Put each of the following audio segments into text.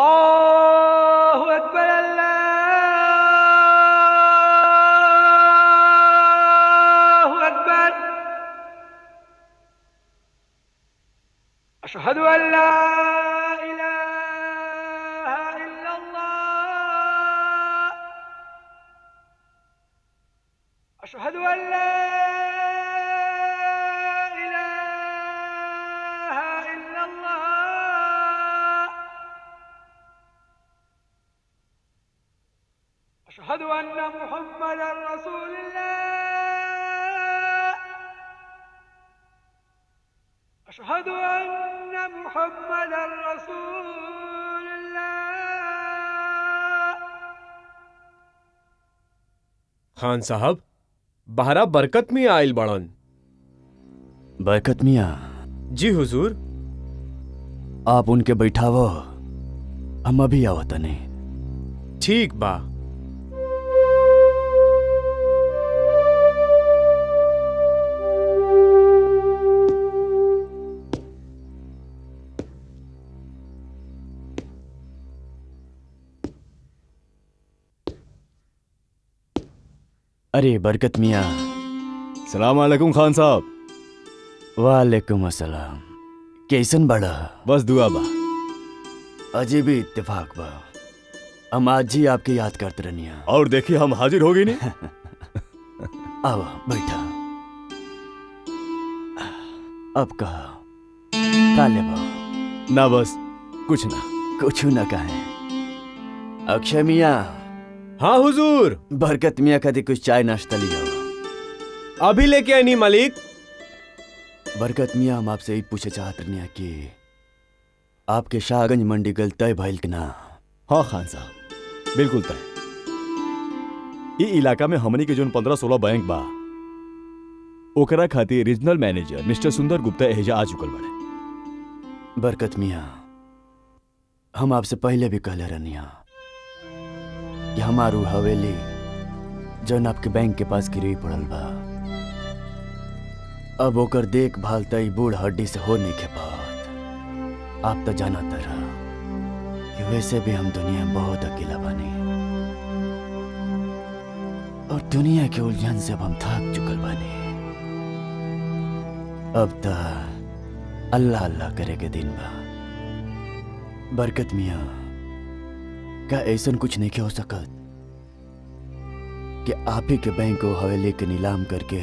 अल्लाहु अकबर अल्लाहु अकबर। अशहदु अल्ला इलाहा इल्लल्लाह। अशहदु अल्ला इलाहा इल्लल्लाह। अशहदु अन्ना मुहम्मदर रसूलुल्लाह। अशहदु अन्ना मुहम्मदर रसूलुल्लाह। खान साहब बहरा बरकत मियाँ आयल बड़न। बरकत मियाँ जी हुजूर। आप उनके बैठावो, हम अभी आवतनी। ठीक बा। अरे बरकत मियाँ। सलाम अलैकुम खान साहब। वालेकुम अस्सलाम। कैसन बड़ा? बस दुआ बा। अजीब ही इत्तेफाक बा, हम आज ही आपकी याद करते रहनिया। और देखिए हम हाजिर हो गई नहीं। आओ बैठा। अब कहा का लेबा? ना बस कुछ ना। कुछ न कहे। अक्षय मियाँ। हाँ हुजूर। बरकत मियाँ कदी कुछ चाय नाश्ता लिया? अभी लेके आनी मालिक। बरकत मियाँ हम आपसे यही पूछे चाहत रहनिया कि आपके शाहगंज मंडी गल तय भइल कि ना? हाँ खान साहब बिल्कुल तय। ई इलाका में हमनी के जोन 15-16 बैंक बा ओकरा खातिर रीजनल मैनेजर मिस्टर सुंदर गुप्ता एहिजा आ चुकल बड़े। बरकत मियाँ हम आपसे पहले भी कहले रहनिया कि हमारू हवेली जौन आपके बैंक के पास गिरवी पड़ल बा, अब ओकर देखभाल तई बूढ़ हड्डी से हो नहीं के पात। आप तो जाना तरह कि वैसे भी हम दुनिया में बहुत अकेला बने और दुनिया के उलझन से अब हम थक चुकल बने। अब तो अल्लाह अल्लाह करे के दिन बा। बरकत मियाँ क्या ऐसा कुछ नहीं हो सकत कि आप ही के बैंक को हवेली के नीलाम करके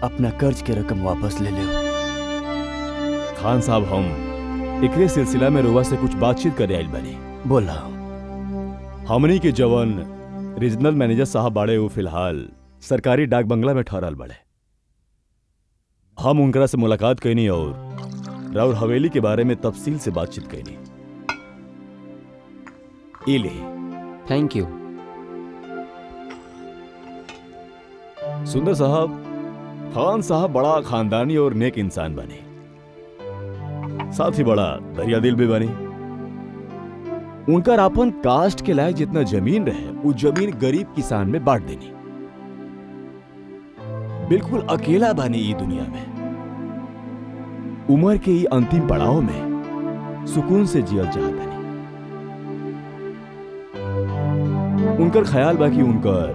अपना कर्ज के रकम वापस ले ले? खान साहब हम एकरे सिलसिला में रुआ से कुछ बातचीत करे आइल बानी। बोला। हमनी के जवन रीजनल मैनेजर साहब बाड़े वो फिलहाल सरकारी डाक बंगला में ठहरल बड़े। हम उनकरा से मुलाकात कैनी और राउर हवेली के बारे में तफसील से बातचीत कैनी। ले थैंक यू। सुंदर साहब, खान साहब बड़ा खानदानी और नेक इंसान बने, साथ ही बड़ा दरिया दिल भी बने। उनका अपन कास्ट के लायक जितना जमीन रहे वो जमीन गरीब किसान में बांट देनी। बिल्कुल अकेला बनी ई दुनिया में। उम्र के ई अंतिम पड़ाव में सुकून से जियल चाहता नहीं। उनकर ख्याल बा कि उनकर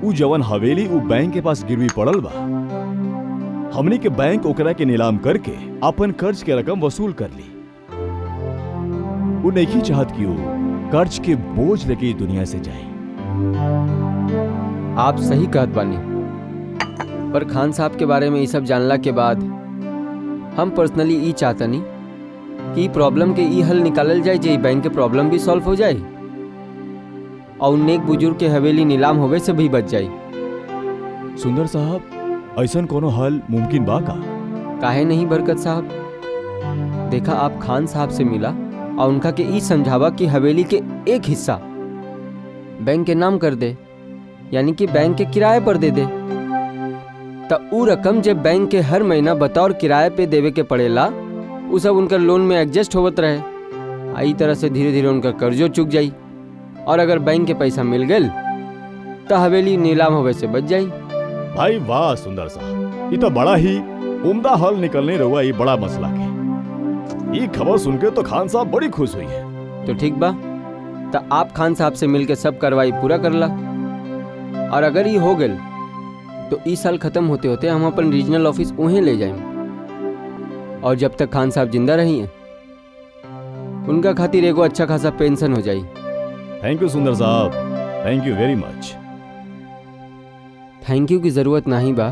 उ जवन हवेली उ बैंक के पास गिरवी पड़ल बा, हमनी के बैंक ओकरा के नीलाम करके अपन कर्ज के रकम वसूल कर ली। वो नहीं चाहत कि वो कर्ज के बोझ लेके दुनिया से जाए। आप सही कहत बानी, पर खान साहब के बारे में ये सब जानला के बाद हम पर्सनली ई चाहतनी कि ई प्रॉब्लम के ई हल निकालल जाए जे बैंक के प्रॉब्लम भी सॉल्व हो जाए और नेक बुजुर्ग के हवेली नीलाम होवे से भी बच जाए। सुंदर साहब, ऐसा कोनो हल मुमकिन बा का? काहे नहीं बरकत साहब। देखा, आप खान साहब से मिला और उनका के ई समझावा कि हवेली के एक हिस्सा बैंक के नाम कर दे, यानी कि बैंक के किराए पर दे दे। तो उ रकम जब बैंक के हर महीना बतौर किराए पे देवे के पड़ेला, उ सब उनकर लोन में एडजस्ट होवत रहे। आई तरह से धीरे धीरे उनका कर्जो चुक जाई और अगर बैंक के पैसा मिल गए तो हवेली नीलाम होवे से बच जाई। भाई वाह सुंदर साहब, ये तो बड़ा ही उम्दा हल निकलने रहुआ ये बड़ा मसला के। ये खबर सुनकर तो खान साहब बड़ी खुश हुई है। तो ठीक बा, तो आप खान साहब से मिल के सब कार्रवाई पूरा कर ला। और अगर ये हो गल तो इस साल खत्म होते होते हम अपन रीजनल ऑफिस वहीं ले जाएं। और जब तक खान साहब जिंदा रही हैं उनका खातिर एगो अच्छा खासा पेंशन हो जाई। थैंक यू सुंदर साहब, थैंक यू वेरी मच। थैंक यू की जरूरत नहीं बा।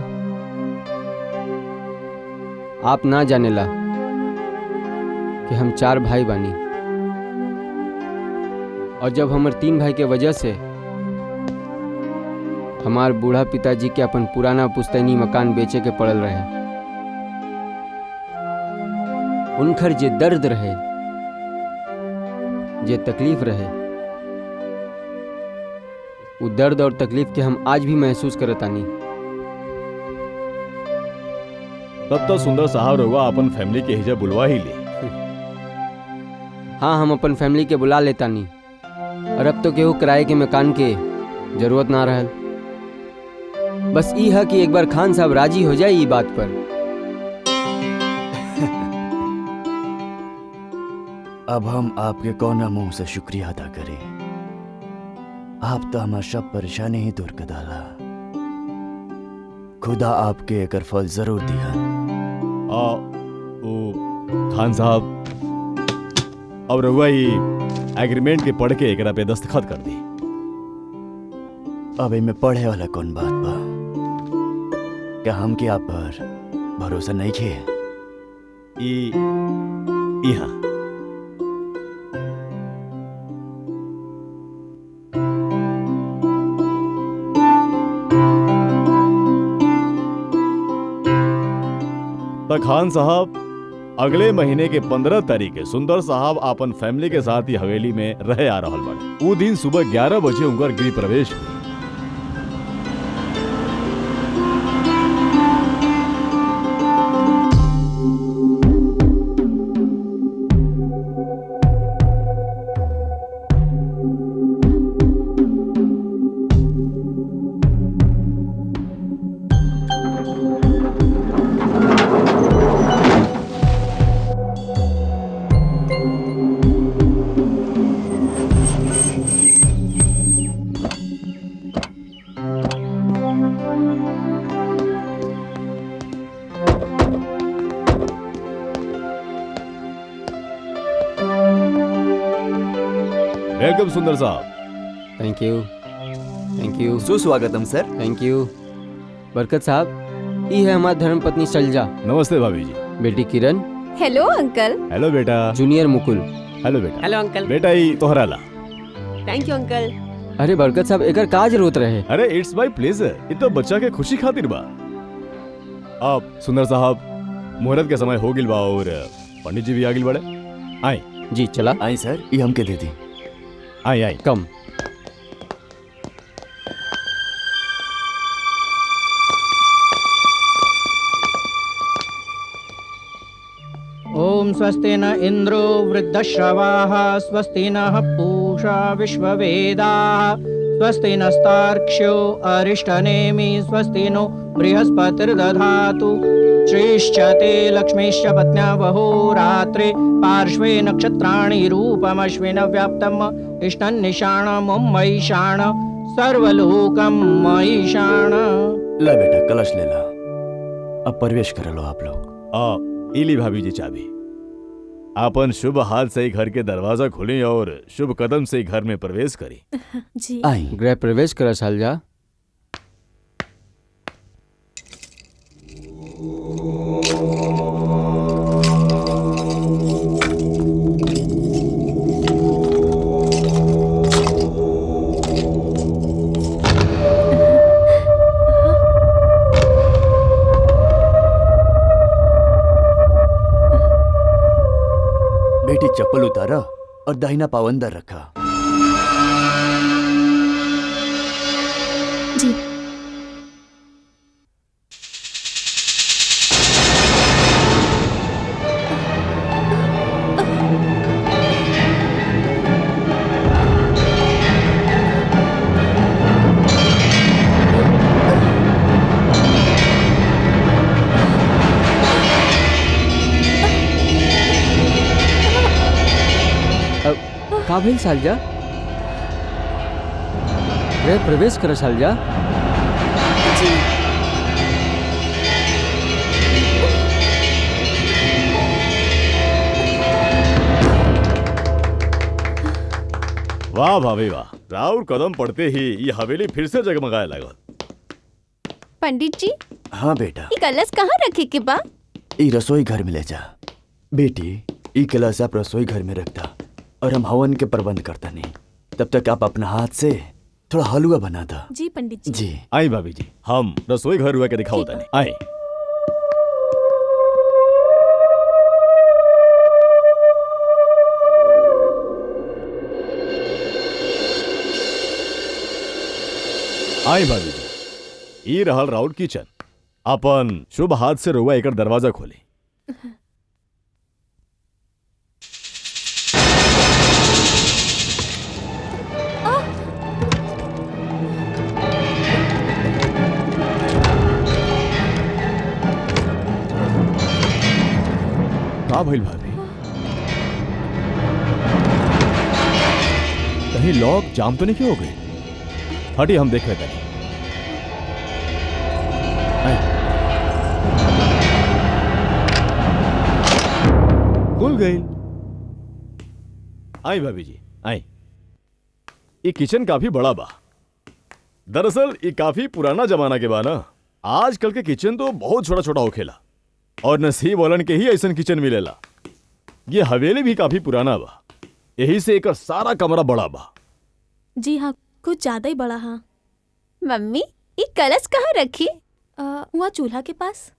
आप ना जानेला कि हम 4 भाई बानी, और जब हमर 3 भाई के वजह से हमार बूढ़ा पिताजी के अपन पुराना पुश्तैनी मकान बेचे के पड़ल रहे, उनकर जे दर्द रहे, जे तकलीफ रहे, वो दर्द और तकलीफ के हम आज भी महसूस करतानी। तब तो सुंदर साहब रहुआ अपन फैमिली के हिजा बुलवा ही ली। हाँ, हम अपन फैमिली के बुला लेतानी, और अब तो केहू किराए के मकान के जरूरत ना रहल। बस ई है कि एक बार खान साहब राजी हो जाए ई बात पर। अब हम आपके कौना मुंह से शुक्रिया अदा करें। आप तो हमार सब परेशानी ही दूर कर डाला। खुदा आपके एकर फल जरूर दिया। खान साहब, अब रहुआ ही एग्रीमेंट के पढ़ के एकरा पे दस्तखत कर दी। अब इनमें पढ़े वाला कौन बात बा? क्या हम के आप पर भरोसा नहीं किए? हाँ, तो खान साहब, अगले महीने के 15 तारीख के सुंदर साहब अपन फैमिली के साथ ही हवेली में रहे आ रहल बाड़े। वो दिन सुबह 11 बजे उनकर गृह प्रवेश हुई। वेलकम सुंदर साहब। थैंक यू, थैंक यू, सुस्वागतम सर। Thank you. बरकत साहब, ये है हमारी धर्मपत्नी शैलजा, नमस्ते भाभी जी। बेटी किरण, हेलो अंकल। हेलो बेटा। जूनियर मुकुल। हेलो बेटा। Hello uncle. बेटा ही तोहरा ला। Thank you uncle. अरे बरकत साहब, एकर का जरूरत रहे? अरे इट्स माय प्लेजर, ये तो बच्चा के खुशी खातिर बा। अब सुंदर साहब, मुहूर्त के समय हो गिल बा और पंडित जी भी आ गिल बड़े। आई जी, चला। आई सर, ये हमके दे दी। आई आई कम। ओम स्वस्ति न इंद्रो वृद्धश्रवाः स्वस्ति नः पूषा विश्ववेदाः स्वस्ति नस्तार्क्ष्यो अरिष्टनेमि स्वस्ति नो बृहस्पतिर्दधातु श्रीश्च ते लक्ष्मीश्च पत्न्या बहो रात्रे पार्श्वे नक्षत्राणि रूपमश्विन व्याप्तम् इष्टन् निशाणं मयिषाण सर्वलोकं मयिषाण। ला बेटा, कलश ले ला। अब प्रवेश कर लो आप लोग। इली भाभी जी चाबी। आपन शुभ हाथ से ही घर के दरवाजा खुली और शुभ कदम से ही घर में प्रवेश करी। जी। आई। गृह प्रवेश करा शैलजा। बेटी चप्पल उतारा और दाहिना पाँव अंदर रखा। जी। का भइल सालजा? रे प्रवेश कर सालजा। जी वाह भाभी वाह, राउर कदम पड़ते ही ये हवेली फिर से जगमगाए लगल। पंडित जी, हाँ बेटा, ये कलश कहाँ रखे के बा? ई रसोई घर में ले जा। बेटी, ई कलश आप रसोई घर में रखता और हम हवन के प्रबंध करता नहीं। तब तक आप अपना हाथ से थोड़ा हलवा बना था। जी पंडित जी। जी आई भाभी जी, हम रसोई घर हुआ के दिखाओ ठीक तने। आई आई भाभी जी, ई रहल राउर किचन। अपन शुभ हाथ से रुआ एकर दरवाजा खोली। का भइल भाभी? कहीं लॉक जाम तो नहीं क्यों हो गई? हटी, हम देख लेते हैं। खुल गई। आई भाभी जी, आई। ये किचन काफी बड़ा बा। दरअसल ये काफी पुराना जमाना के बा ना। आजकल के किचन तो बहुत छोटा छोटा होखेला और नसीब वालन के ही ऐसा किचन मिलेला। ये हवेली भी काफी पुराना बा, यही से एकर सारा कमरा बड़ा बा। जी हाँ, कुछ ज्यादा ही बड़ा। हाँ मम्मी, ये कलश कहाँ रखी? वहाँ चूल्हा के पास।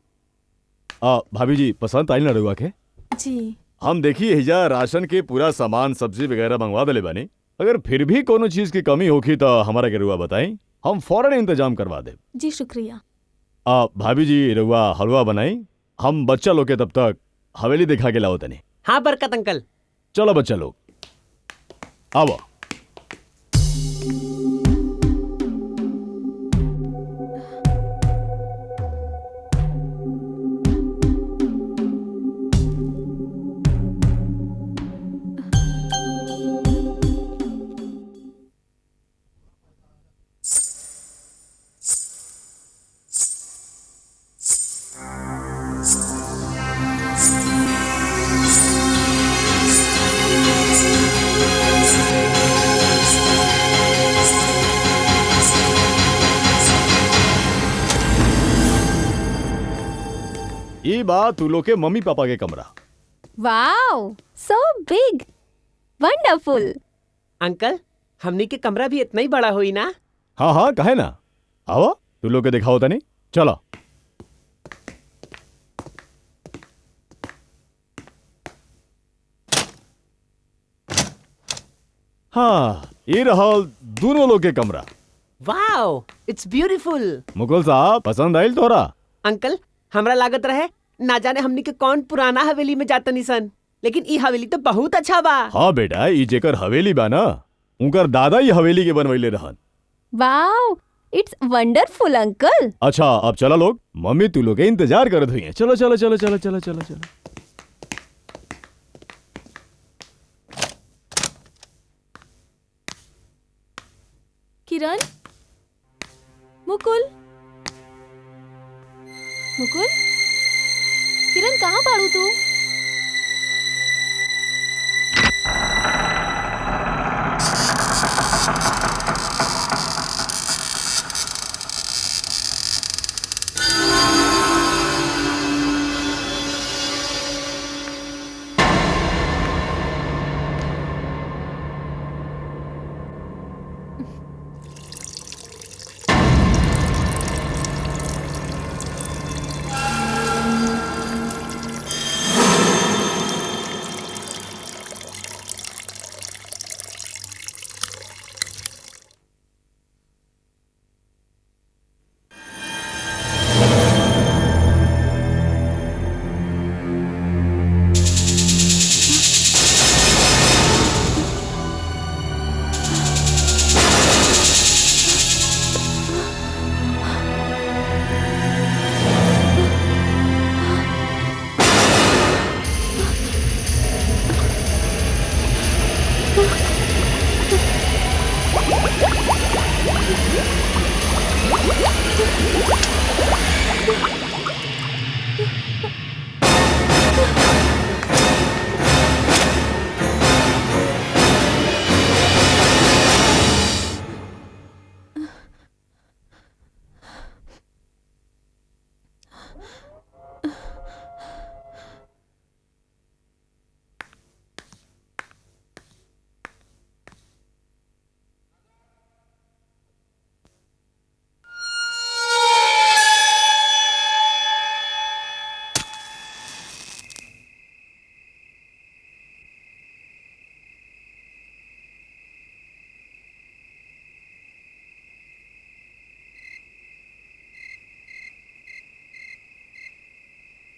भाभी जी, पसंद आई ना रउआ के? जी हम देखिए हिजा राशन के पूरा सामान सब्जी वगैरह मंगवा दले बानी। अगर फिर भी कोनो चीज की कमी होगी तो हमारा के रुआ बताई, हम फौरन इंतजाम करवा दे। जी शुक्रिया। भाभी जी, रुआ हलवा बनाई, हम बच्चा लोग के तब तक हवेली दिखा के लाओ तनी। हाँ बरकत अंकल। चलो बच्चा लोग, आओ। ये बात तू लोग के मम्मी पापा के कमरा। Wow, so big, wonderful. Uncle, हमनी के कमरा भी इतना ही बड़ा हुई ना? हाँ हाँ, कहे ना। आओ, तू लोग के दिखाओ तनी। चलो। हाँ, ये रहा दोनों लोग के कमरा। Wow, it's beautiful. मुकुल साहब, पसंद आयल तोरा? अंकल, हमरा लागत रहे ना जाने हमनी के कौन पुराना हवेली में जातनी सन, लेकिन ई हवेली तो बहुत अच्छा बा। हाँ बेटा, ई जेकर हवेली बा ना, उनकर दादा ही हवेली के बनवैले रहन। Wow, it's wonderful uncle. अच्छा, अब चलो लोग, मम्मी तू लोग के इंतजार करत हुई है। चलो चलो चलो चलो चलो चलो चलो। किरण, मुकुल, मुकुल, किरण कहाँ बाड़ू तू?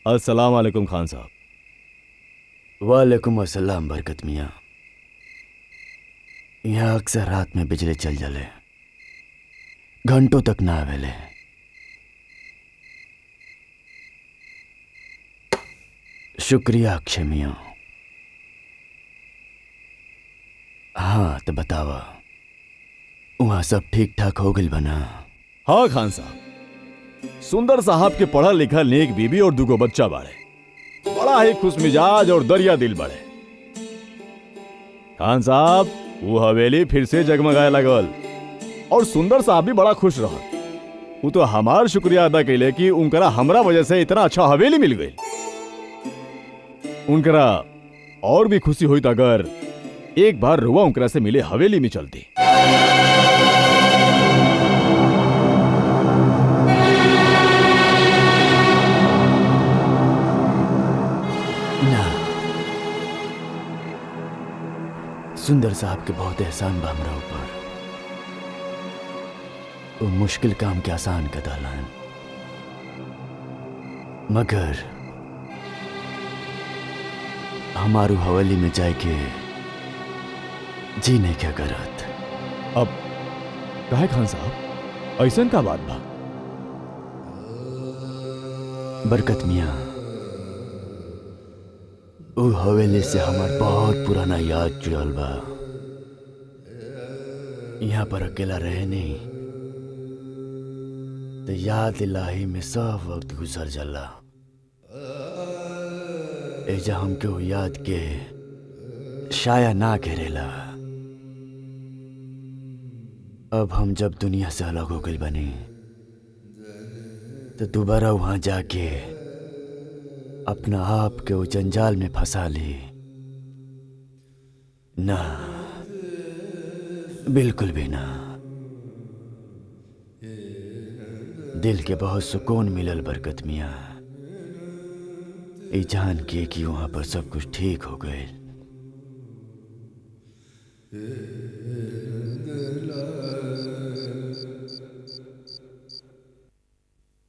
अस्सलाम वालेकुम खान साहब। वालेकुम अस्सलाम बरकत मियाँ। यहाँ अक्सर रात में बिजली चल जले, घंटों तक ना आवेले। शुक्रिया अक्षय मियाँ। हाँ तो बतावा, वहाँ सब ठीक ठाक हो गइल बना? हाँ खान साहब, सुंदर साहब के पढ़ा लिखा नेक बीबी और दुगो बच्चा बाड़े। बड़ा ही खुश मिजाज और दरिया दिल बाड़े। खान साहब, वो हवेली फिर से जगमगाए लगल और सुंदर साहब भी बड़ा खुश रहल। वो तो हमार शुक्रिया अदा कैले कि उनकरा हमरा वजह से इतना अच्छा हवेली मिल गई। उनकरा और भी खुशी हुई अगर एक बार रुआ उनकरा से मिले हवेली में चलती। ना, सुंदर साहब के बहुत एहसान बा हमरा ऊपर। वो मुश्किल काम के आसान कर दालन, मगर हमारू हवेली में जाके जी नहीं क्या करत। अब काहे खान साहब, ऐसन का बात बा? बरकत मियाँ, वो हवेली से हमार बहुत पुराना याद जुड़ल बा। यहाँ पर अकेला रहे नहीं तो याद इलाही में सब वक्त गुजर जाला। एजा हमके वो याद के शाया ना करेला। अब हम जब दुनिया से अलग हो गई बनी तो दोबारा वहां जाके अपना आप के वो जंजाल में फंसा ली ना, बिल्कुल भी ना। दिल के बहुत सुकून मिलल बरकत मियाँ, ये जान के कि वहां पर सब कुछ ठीक हो गए।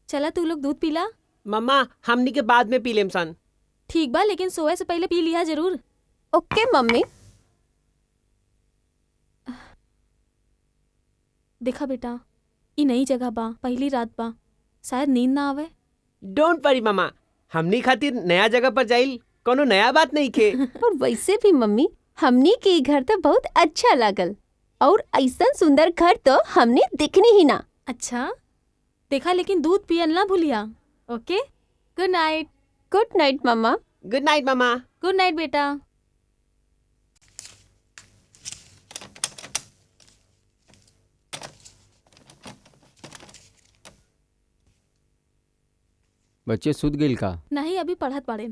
चला तू लोग दूध पीला। मम्मा हमनी के बाद में पी लेम सन। ठीक बा, लेकिन सोए से पहले पी लिया जरूर। ओके मम्मी। देखा बेटा, ये नई जगह बा, पहली रात बा, शायद नींद ना आवे। डोंट वरी मम्मा, हमनी खातिर नया जगह पर जाइल कोनो नया बात नहीं खे। और वैसे भी मम्मी, हमनी के ई घर तो बहुत अच्छा लागल और ऐसा सुंदर घर तो हमने देखनी ही ना। अच्छा देखा, लेकिन दूध पियन ना भूलिया। Okay, good night. Good night मम्मा। गुड नाइट मम्मा। गुड नाइट बेटा। बच्चे सुध गइल का? नहीं, अभी पढ़त बाड़े।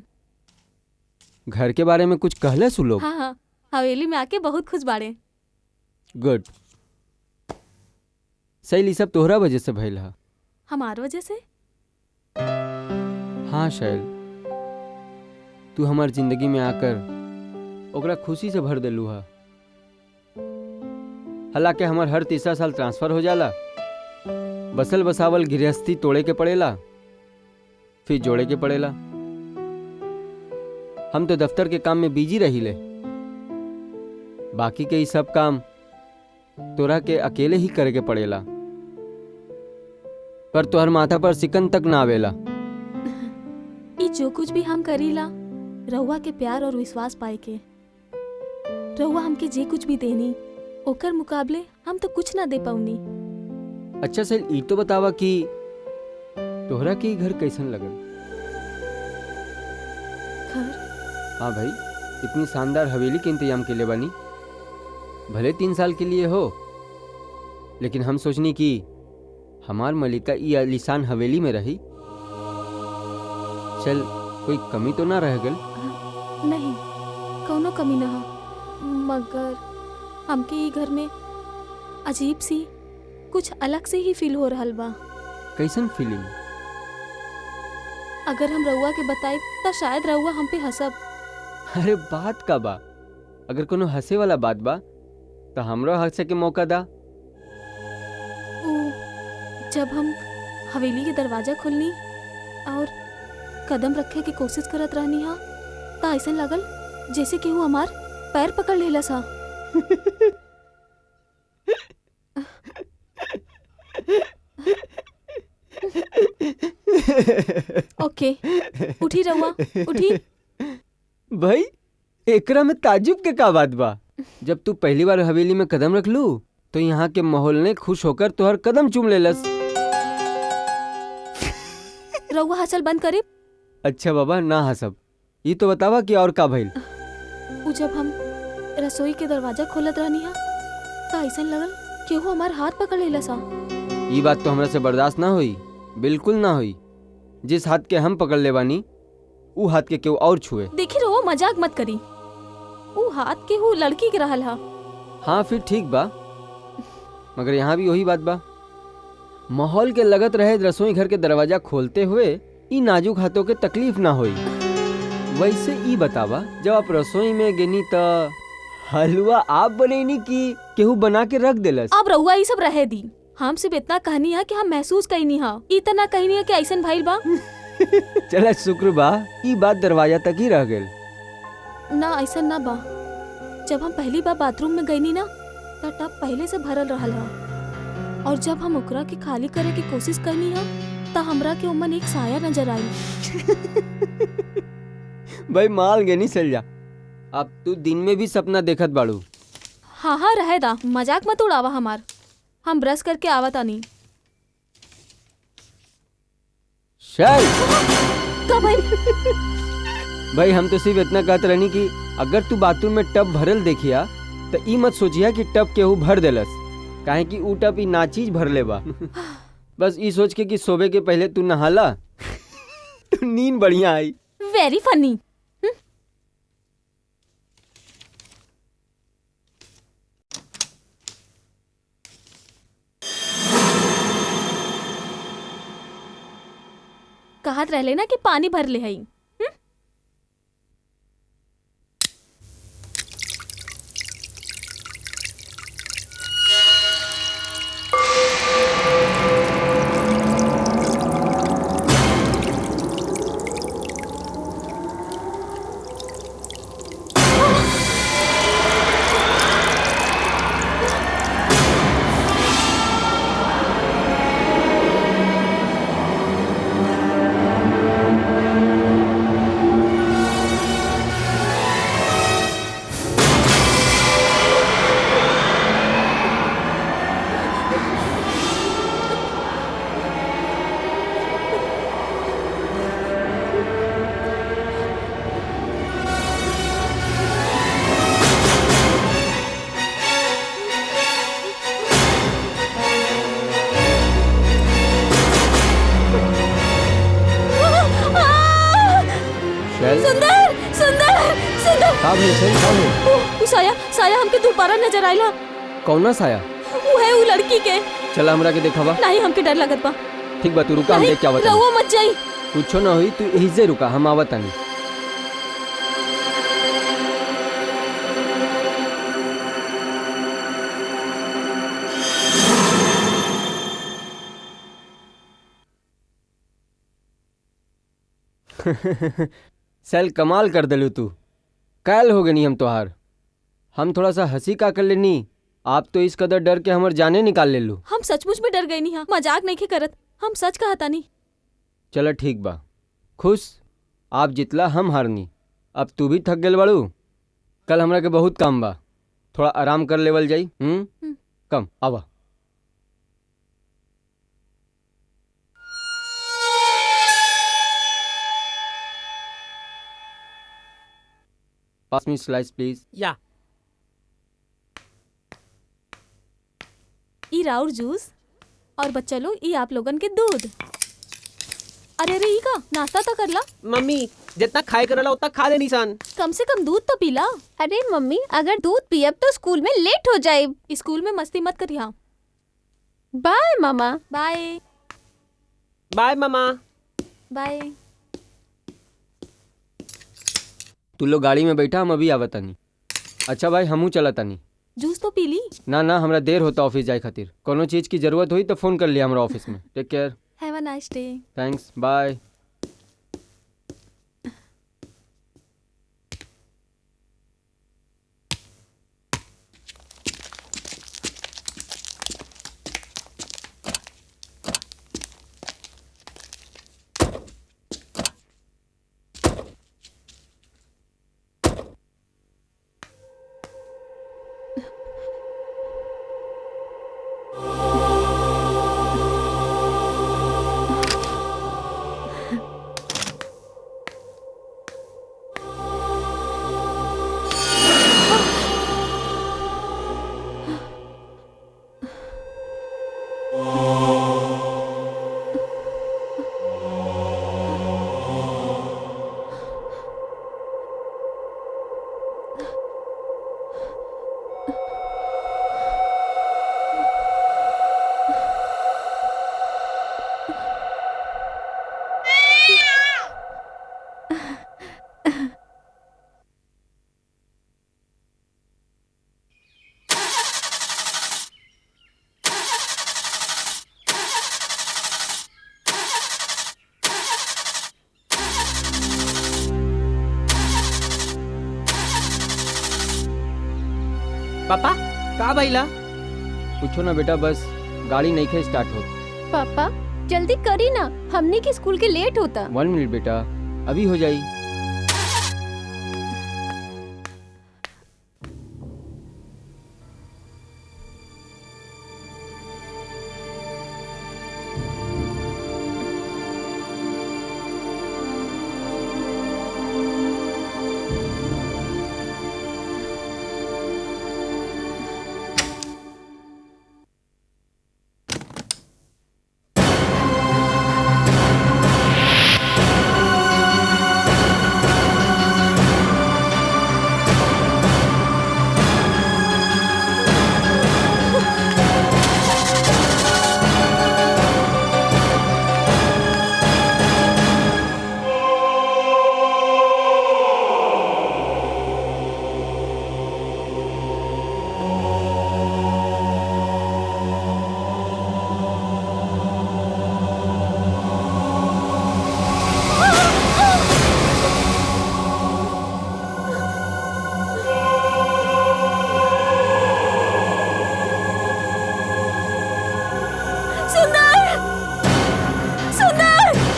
घर के बारे में कुछ कहले सु लोग? हाँ हाँ, हवेली में आके बहुत खुश बाड़े। गुड। सही, सब तोहरा वजह से भइल हा। हमार वजह से? हाँ शैल, तू हमार जिंदगी में आकर ओकरा खुशी से भर देलू हा। हालांकि हमार हर तीसरा साल ट्रांसफर हो जाला, बसल बसावल गृहस्थी तोड़े के पड़ेला, फिर जोड़े के पड़ेला। हम तो दफ्तर के काम में बिजी रही ले, बाकी के ही सब काम तोरा के अकेले ही करे के पड़ेला। पर तोहर माथा पर सिकन तक ना आवेला। ई जो कुछ भी हम करीला, रहुआ के प्यार और विश्वास पाए के। रहुआ हमके जे कुछ भी देनी, ओकर मुकाबले हम तो कुछ ना दे पाऊनी। अच्छा सर, ई तो बतावा कि तोहरा के घर कैसन लगल? घर? हाँ भाई, इतनी शानदार हवेली के इंतजाम के लिए बानी। भले 3 साल के लिए हो, लेकिन हम सोचनी कि हमार मलिका ई आलीशान हवेली में रही। चल, कोई कमी तो ना रह गल? नहीं, कोनो कमी ना हो, मगर हमके ई घर में अजीब सी कुछ अलग से ही फील हो रहल बा। कैसन फीलिंग? अगर हम रहुआ के बताए तो शायद रहुआ हम पे हंसब। अरे बात का बा, अगर कोनो हंसे वाला बात बा तो हमरो हंसे के मौका दा। जब हम हवेली के दरवाजा खोलनी और कदम रखे की कोशिश करत रहनी हा ता ऐसा लगल जैसे केहू हमार पैर पकड़ लेला सा। ओके उठी रहुआ उठी। भाई एकरा में ताजुब के का बात बा। जब तू पहली बार हवेली में कदम रख लू तो यहाँ के माहौल ने खुश होकर तोहर कदम चूम लेलस। रहुआ हंसल बंद करे। अच्छा बाबा ना हंसब, ये तो बतावा कि और का भइल। उ जब हम रसोई के दरवाजा खोलत रहनी हा ता ऐसा लगल केहू हमार हाथ पकड़ लेला सा। ये बात तो हमरा से बर्दाश्त ना हुई, बिल्कुल ना हुई। जिस हाथ के हम पकड़ ले बानी ऊ हाथ के केहू और छुए। देखी रहो मजाक मत करी। ऊ हाथ केहू लड़की के रहल हा। हाँ फिर ठीक बा, मगर यहाँ भी वही बात बा। माहौल के लगत रहे रसोई घर के दरवाजा खोलते हुए ई नाजुक हाथों के तकलीफ ना होई। वैसे ई बतावा जब आप रसोई में गेनी त हलवा आप बनेनी कि केहू बना के रख देलस? अब रहुआ ये सब रहे दी। हम सिर्फ इतना कहनी है कि हम महसूस कईनी हा, इतना कहनी है कि ऐसन भाईल बा। चला शुक्र बा ई बात दरवाजा तक ही रह गेल। ना ऐसा ना बा। जब हम पहली बार बाथरूम में गईनी ना त टब पहले से भरल रहल हा और जब हम ओकरा के खाली करे की कोशिश करनी हा त हमरा के उमन एक साया नजर आई। भाई माल गेनी चल जा। अब तू दिन में भी सपना देखत बाड़ू। हाँ हाँ रहे दा, मजाक मत उड़ावा हमार। हम ब्रश करके आवत आनी। चल का भाई? भाई हम तो सिर्फ इतना कहत रहनी कि अगर तू बाथरूम में टब भरल देखिया तो ई मत सोचिया कि टब केहू भर देलस, काहे कि ऊ टब ई ना चीज भर ले बा। बस ई सोच के कि सोबे के पहले तू नहाला तो नींद बढ़िया आई। वेरी फनी। कहत रहले ना कि पानी भर ले हई। सुंदर सुंदर सुंदर। का भइल सही का भइल? उ साया साया हमके दोबारा नजर आइला। कौना साया? उ है उ लड़की के। चला हमरा के देखावा। नहीं हमके डर लगत बा। ठीक बा तू रुका, हम देख के आवत रहुआ मत जाई। कुछो ना हुई, तू यहीं से रुका, हम आवत आनी। सेल कमाल कर दिलू तू। कैल हो गनी हम तोहार। हम थोड़ा सा हंसी का कर लेनी, आप तो इस कदर डर के हमर जाने निकाल ले लू। हम सचमुच में डर गई नहीं, मजाक नहीं के करत, हम सच कहता नहीं। चलो ठीक बा, खुश आप जितला हम हारनी। अब तू भी थक गेल बाड़ू, कल हमरा के बहुत काम बा, थोड़ा आराम कर लेवल जाई। कम आवा। पास मी स्लाइस प्लीज। या ई राउर जूस और बच्चा लोग ई आप लोगन के दूध। अरे अरे ई का नाश्ता तो करला। मम्मी जितना खाए करला उतना खा ले निशान। कम से कम दूध तो पीला। अरे मम्मी अगर दूध पियब तो स्कूल में लेट हो जाए। स्कूल में मस्ती मत करिया। बाय मामा। बाय बाय मामा। बाय। तू लोग गाड़ी में बैठा, हम अभी आवत तानी। अच्छा भाई हमहू चला तानी। जूस तो पी ली। ना ना हमरा देर होता ऑफिस जाए खातिर। कोनो चीज की जरूरत हुई तो फोन कर लिया हमरा ऑफिस में। Take care. Have a nice day. Thanks bye. पापा का भइला? पूछो ना बेटा, बस गाड़ी नहीं खे स्टार्ट हो। पापा जल्दी करी ना, हमने के स्कूल के लेट होता। 1 मिनट बेटा, अभी हो जाई।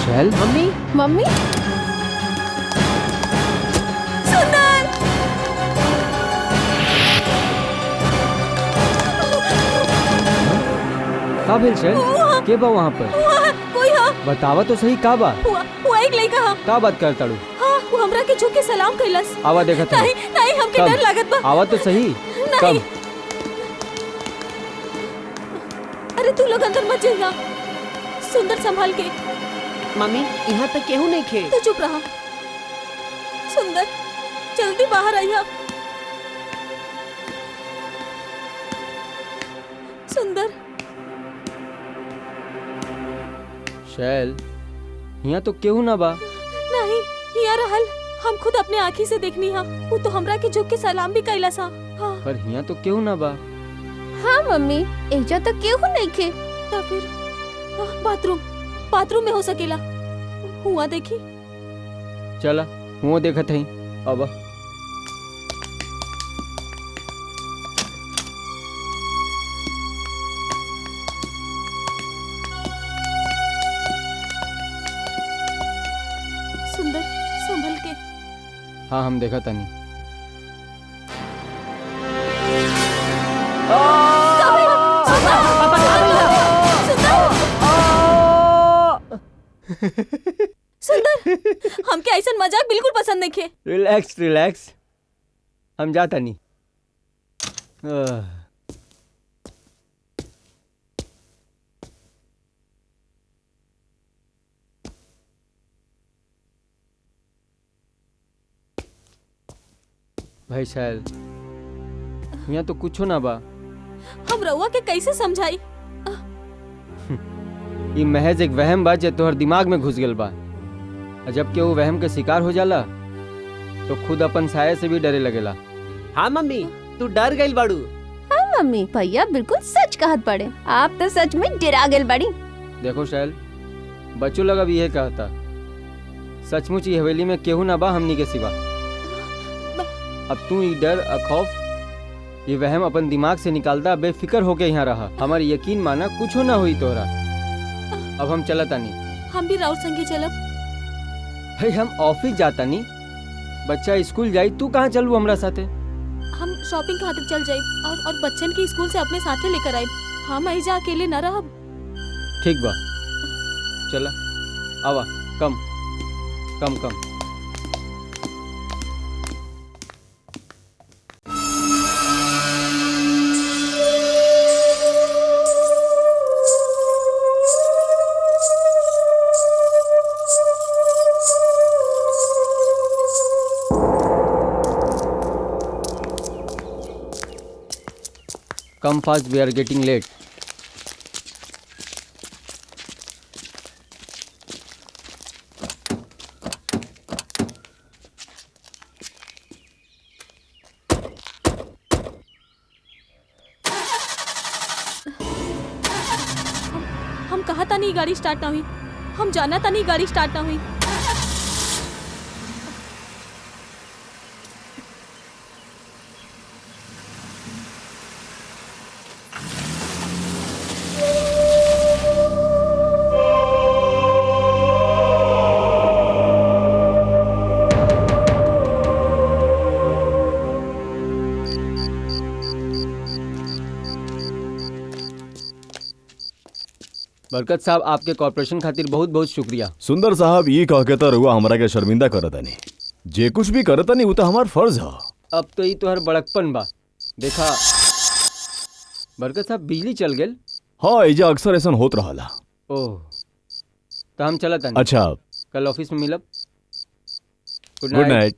शैल, मम्मी मम्मी सुंदर। का भेल शैल? के बा वहाँ पर? कोई हाँ बतावा तो सही, का बा? हुआ एक लड़का हाँ का बात करता डू? हाँ वो हमरा के झुक के सलाम कैलस। आवा देखा था। नहीं नहीं हमके डर लागत बा। आवा तो सही। नहीं। कब? अरे तू लोग अंदर मत जाइए, सुंदर संभाल के। मम्मी यहाँ तक केहू नहीं खे। तू चुप रहा। सुंदर जल्दी बाहर आइया। सुंदर शैल, यहाँ तो केहू ना बा। नहीं यहाँ रहल, हम खुद अपने आँखी से देखनी हा। वो तो हमरा के झुक के सलाम भी कैला सा। हाँ पर यहाँ तो केहू ना बा। हाँ मम्मी एजा तक केहू नहीं खे। तो फिर बाथरूम में हो सकेला। हुआ देखी। चला वो देखत हई। अब सुंदर संभल के। हाँ हम देखा तनी। सुंदर हमके ऐसा मजाक बिल्कुल पसंद नहीं खे। रिलैक्स रिलैक्स, हम जाता नहीं। भाई शैल, यहाँ तो कुछ ना बा। हम रउआ के कैसे समझाई? ये महज एक वहम बा जे तोहर दिमाग में घुस गल बा। और जब के वो वहम के शिकार हो जाला तो खुद अपन साया से भी डरे लगेला। हाँ मम्मी तू डर गई बाड़ू। हाँ मम्मी भैया बिल्कुल सच कहत पड़े, आप तो सच में डरा गए बड़ी। देखो शैल, बच्चों लोग अब यह कहता, सचमुच ये हवेली में केहू ना बा हमनी के सिवा। अब तू ये डर खौफ ये वहम अपन दिमाग से निकालता, बेफिक्र होके यहाँ रहा। हमारी यकीन माना कुछ ना हुई तोहरा। अब हम चलता नहीं। हम भी राउत संगे चलब। भाई हम ऑफिस जाता नहीं, बच्चा स्कूल जाई, तू कहाँ चलू हमरा साथे? हम शॉपिंग खातिर चल जाए और बच्चन की स्कूल से अपने साथे लेकर आए। हम ऐजा अकेले न रहब। ठीक बा, चला आवा। कम कम कम। Come fast, we are getting late. हम कहा था नहीं गाड़ी स्टार्ट ना हुई। हम जाना था नहीं गाड़ी स्टार्ट ना हुई। बरकत साहब आपके कॉर्पोरेशन खातिर बहुत बहुत शुक्रिया। सुंदर साहब ये कह के तो रुआ हमरा के शर्मिंदा करतनी। जे कुछ भी करतनी वो तो हमार फर्ज है। अब तो ये तोहर बड़कपन बा। देखा बरकत साहब बिजली चल गेल। हाँ एजा अक्सर ऐसा होत रहला। ओह तो हम चलत हनी। अच्छा कल ऑफिस में मिलब। Good night.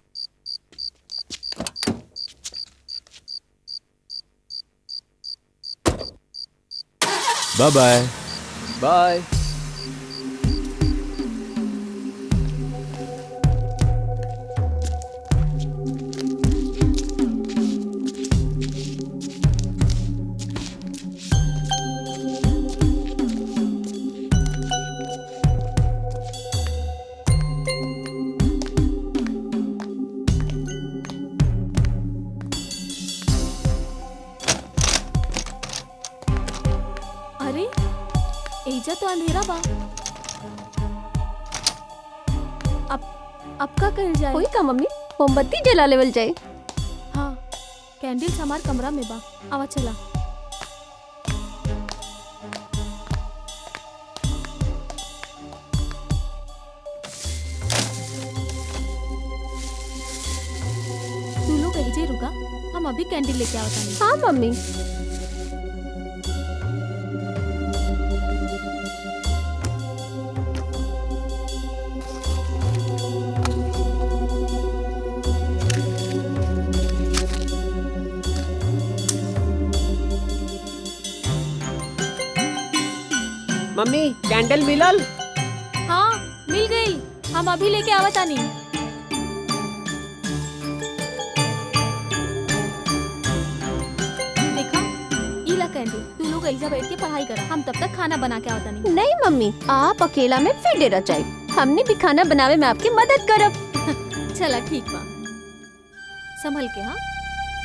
Bye bye. Bye. अरे एजा तो अंधेरा बा। अब का कल जाए? कोई का मम्मी मोमबत्ती जला लेवल जाए। हाँ कैंडल्स हमार कमरा में बा। आवा चला। तू लोग एजे रुका, हम अभी कैंडल लेके आवता नहीं। हाँ मम्मी। मम्मी कैंडल मिलल। हाँ मिल गई, हम अभी लेके आवता नहीं। देखा इला कैंडल, तू लोग ऐसा बैठ के पढ़ाई करा, हम तब तक खाना बना के आवता नहीं। नहीं मम्मी आप अकेला में फिर डेरा जाए। हमने भी खाना बनावे में आपकी मदद करब। चला ठीक बा, संभल के। हाँ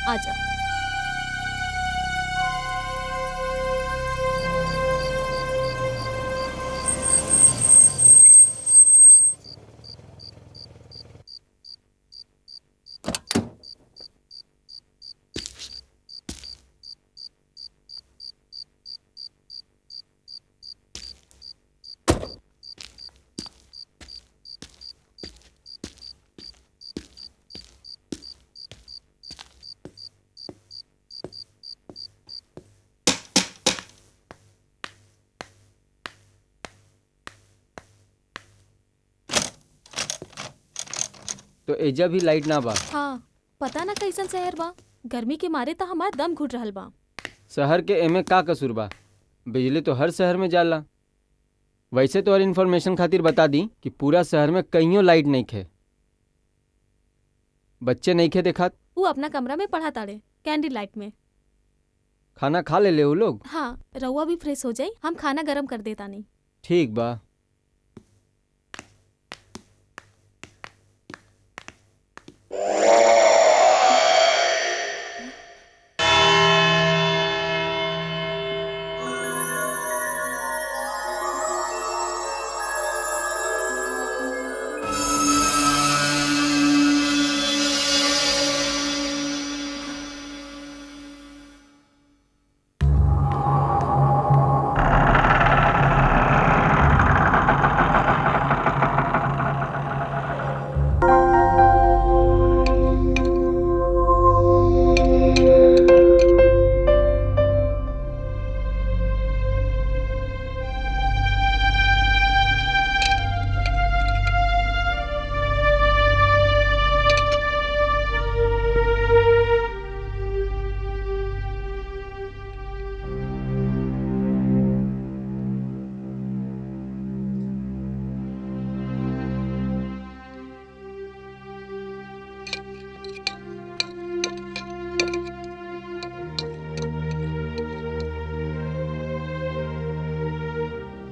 आजा। तो एजा भी लाइट ना बा। हाँ पता ना कैसन शहर बा, गर्मी के मारे तो हमार दम घुट रहल बा। शहर के एमे का कसूर बा? बिजली तो हर शहर में जाला। वैसे तो और इन्फॉर्मेशन खातिर बता दी कि पूरा शहर में कहीं लाइट नहीं खे। बच्चे नहीं खे देखा। वो अपना कमरा में पढ़ा ताड़े कैंडल लाइट में। खाना खा ले वो लोग। हाँ रउआ भी फ्रेश हो जाई, हम खाना गरम कर देता नहीं। ठीक बा।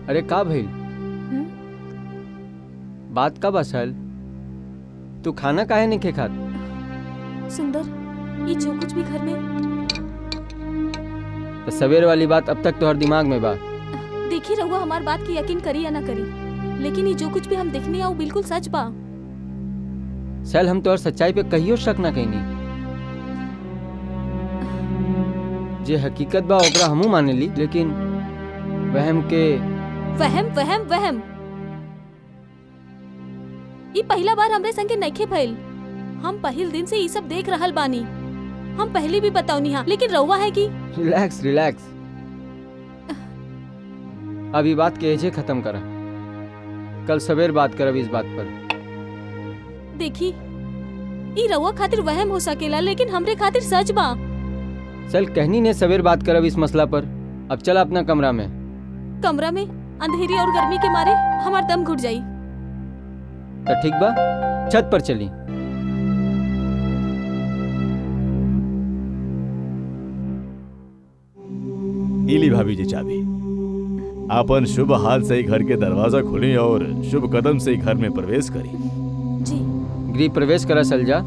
अरे का भइल? बात का बसल? तू खाना काहे नहीं खे खात? सुंदर ये जो कुछ भी घर में। तो सवेर वाली बात अब तक तोहर दिमाग में बा। देखी रहुआ हमार बात की यकीन करी या ना करी, लेकिन ये जो कुछ भी हम देखने आओ बिल्कुल सच बा। सैल हम तोहर सच्चाई पे कहियो शक ना कईनी। जे हकीकत बा ओकरा हमू माने ली, लेकिन वहम के वहम वहम वहम। ई पहला बार हमरे संगे नइखे भइल। हम पहिल दिन से ई सब देख रहल बानी। हम पहले भी बताऊनी हा, लेकिन रउआ है कि रिलैक्स रिलैक्स। अभी बात के एजे खत्म करा, कल सवेर बात करब इस बात पर। देखी, ई रउआ खातिर वहम हो सकेला, लेकिन हमरे खातिर सच बा। चल कहनी ने सवेर बात करब इस मसला पर। अब चल अपना कमरा में। कमरा में अंधेरी और गर्मी के मारे हमार दम घुट जाई। तो ठीक बा, छत पर चली। इली भाभी जी चाबी। आपन शुभ हाथ से ही घर के दरवाजा खुली और शुभ कदम से ही घर में प्रवेश करी। जी। गृह प्रवेश करा सलजा।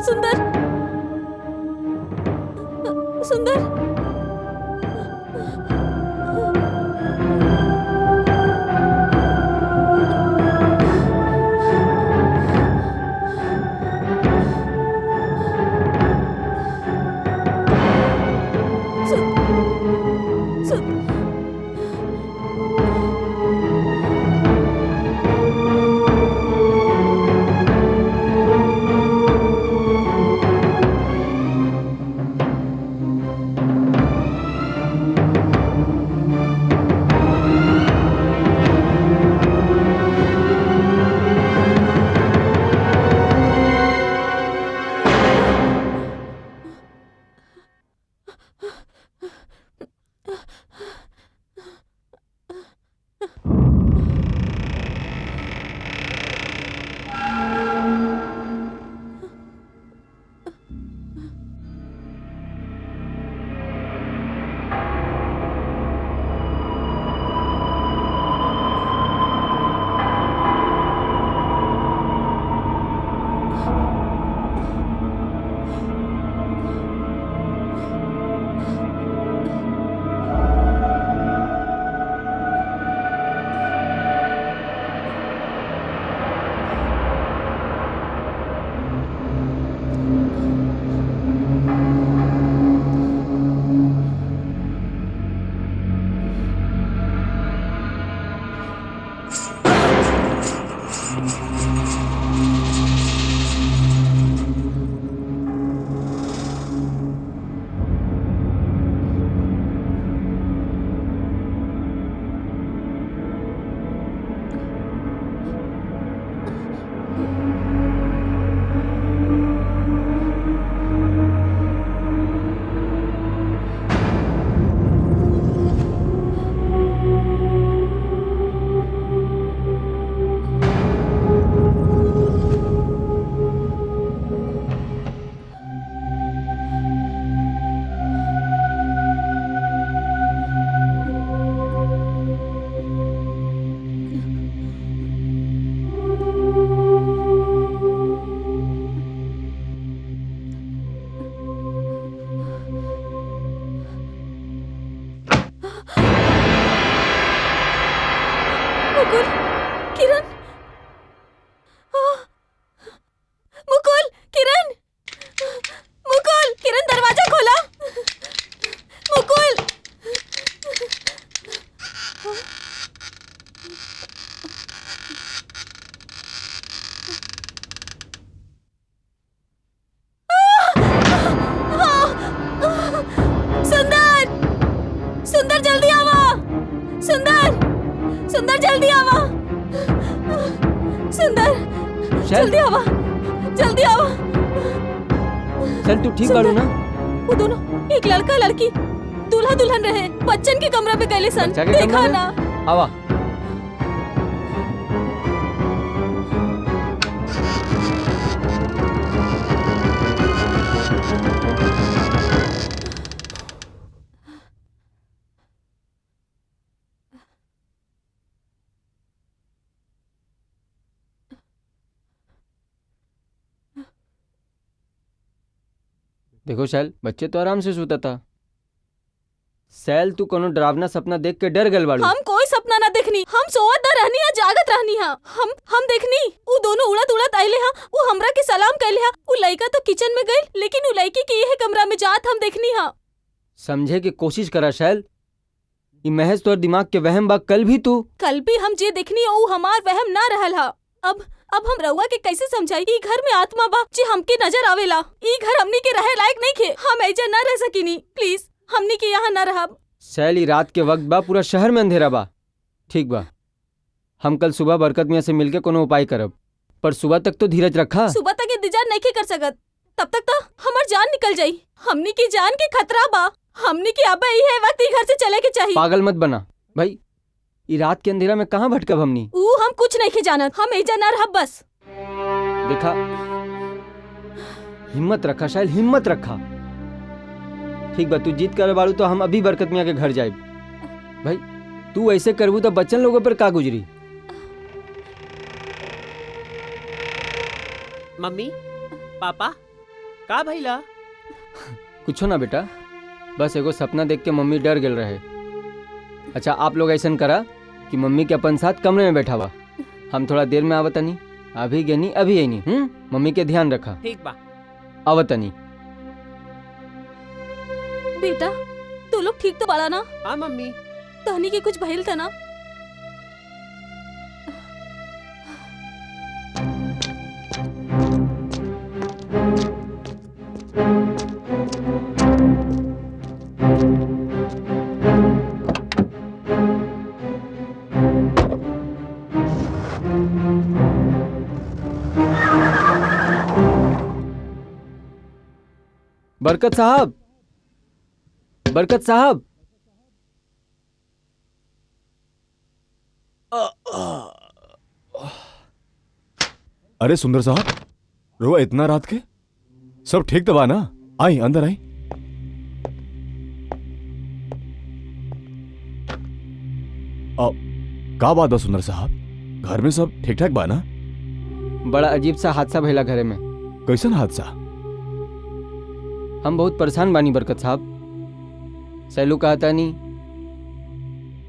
सुंदर सुंदर शैल जल्दी आवा, जल्दी आवा। शैल तू ठीक बाड़ू ना? वो दोनों एक लड़का लड़की दूल्हा दुल्हन रहे, बच्चन के कमरा पे गए सन। बच्चा के देखा कमरा में? ना? आवा। देखो शैल, बच्चे तो आराम से सोता था। शैल तू कोनो डरावना सपना देख के डर गल बाड़ू। हम कोई सपना ना देखनी, हम सोवत ना रहनी या जागत रहनी हा। हम देखनी वो दोनों उड़त उड़त आइले हा, वो हमरा के सलाम कैले हा। वो लड़का तो किचन में गई, लेकिन वो लड़की के यह कमरा में जात हम देखनी हा। समझे की कोशिश करा शैल, ये महज तोर दिमाग के वहम बा। कल भी हम जे देखनी वो हमार वहम ना रहल हा। अब हम रउआ के कैसे समझाई? ई घर में आत्मा बा जे हमके नजर आवेला। ई घर हमनी के रहे लायक नहीं खे। हम ऐजा ना रह सकिनी, प्लीज हमनी के यहाँ ना रहब। शैल, रात के वक्त बा, पूरा शहर में अंधेरा बा। ठीक बा, हम कल सुबह बरकत मियाँ से मिलके कोनो उपाय करब, पर सुबह तक तो धीरज रखा। सुबह तक इंतजार नहीं कर सकत, तब तक तो हमार जान निकल जाई। हमनी की जान के खतरा बा। हमनी की अब यही वक्त ई घर से चले के चाहिए। पागल मत बना भाई, ई रात के अंधेरा में कहाँ भटकब हमनी? हम कुछ नहीं के जानत, हम ऐजा ना रहब बस। देखा, हिम्मत रखा शैल, हिम्मत रखा। ठीक बा, तू जीत कर बाड़ू तो हम अभी बरकत मियाँ के घर जाए। भाई तू ऐसे करबू तो बच्चन लोगों पर का गुजरी? मम्मी पापा का भइला? कुछो ना बेटा, बस एगो सपना देख के मम्मी डर गेल रहे। अच्छा आप लोग ऐसा करा कि मम्मी के अपन साथ कमरे में बैठा हुआ, हम थोड़ा देर में आवतनी। अभी गेनी अभी आईनी। मम्मी के ध्यान रखा। ठीक बा। आवतनी। बेटा तू लोग ठीक तो बाड़ा ना? हाँ मम्मी। तहनी के कुछ भइल था ना? बरकत साहब, बरकत साहब। अरे सुंदर साहब, रोआ इतना रात के? सब ठीक तो बा ना? आई अंदर आई। का बात बा सुंदर साहब, घर में सब ठीक ठाक बा ना? बड़ा अजीब सा हादसा भइला घरे में। कैसन हादसा? हम बहुत परेशान बानी बरकत साहब। सैलू कहता नहीं,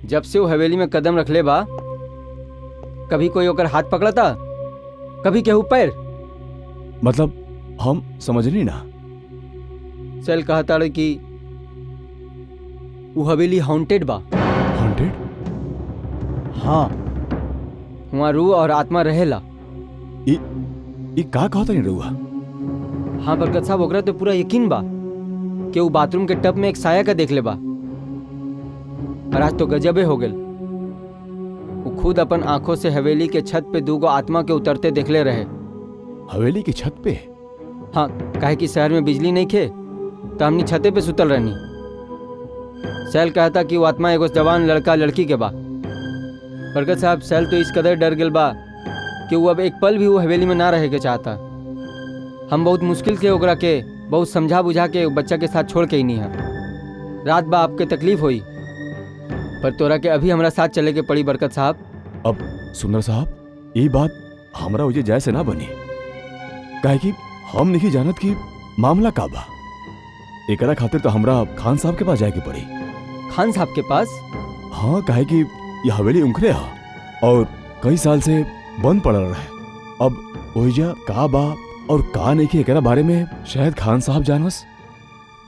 जब से वो हवेली में कदम रख ले बा, कभी कोई ओकर हाथ पकड़ता, कभी केहू पैर। मतलब हम समझ नहीं ना। सैल कहता रहे कि वो हवेली हॉन्टेड बा। हॉन्टेड? हाँ, वहाँ रूह और आत्मा रहेला। ई का कहता नहीं रहुआ? हाँ बरकत साहब, ओकरा तो पूरा यकीन बा कि वो बाथरूम के टब में एक साया का देख ले बा। और आज तो गजबे हो गेल, वो खुद अपन आंखों से हवेली के छत पे दूगो आत्मा के उतरते देखले रहे। हवेली की छत पे? हाँ, काहे कि शहर में बिजली नहीं खे, तो हमनी छते पे सुतल रहनी। सैल कहता कि वो आत्मा एगो जवान लड़का लड़की के बा। बरकत साहब, सैल तो इस कदर डर गेल बा कि वो अब एक पल भी वो हवेली में ना रहे के चाहता। हम बहुत मुश्किल से ओकरा के बहुत समझा बुझा के बच्चा के साथ छोड़ के ही नहीं है। रात बा आपके तकलीफ हुई, पर तोरा के अभी हमारा साथ चले के पड़ी बरकत साहब। अब सुंदर साहब, ये बात हमरा वजह जाय से ना बनी, काहे कि हम नहीं जानत कि मामला का बा। एकरा खातिर तो हमरा खान साहब के पास जाए के पड़ी। खान साहब के पास? हाँ, काहे कि ये हवेली उनकरे हा और कई साल से बंद पड़ल रहे। अब ओइजा का बा और का नहीं कि एकरा बारे में शायद खान साहब जानस।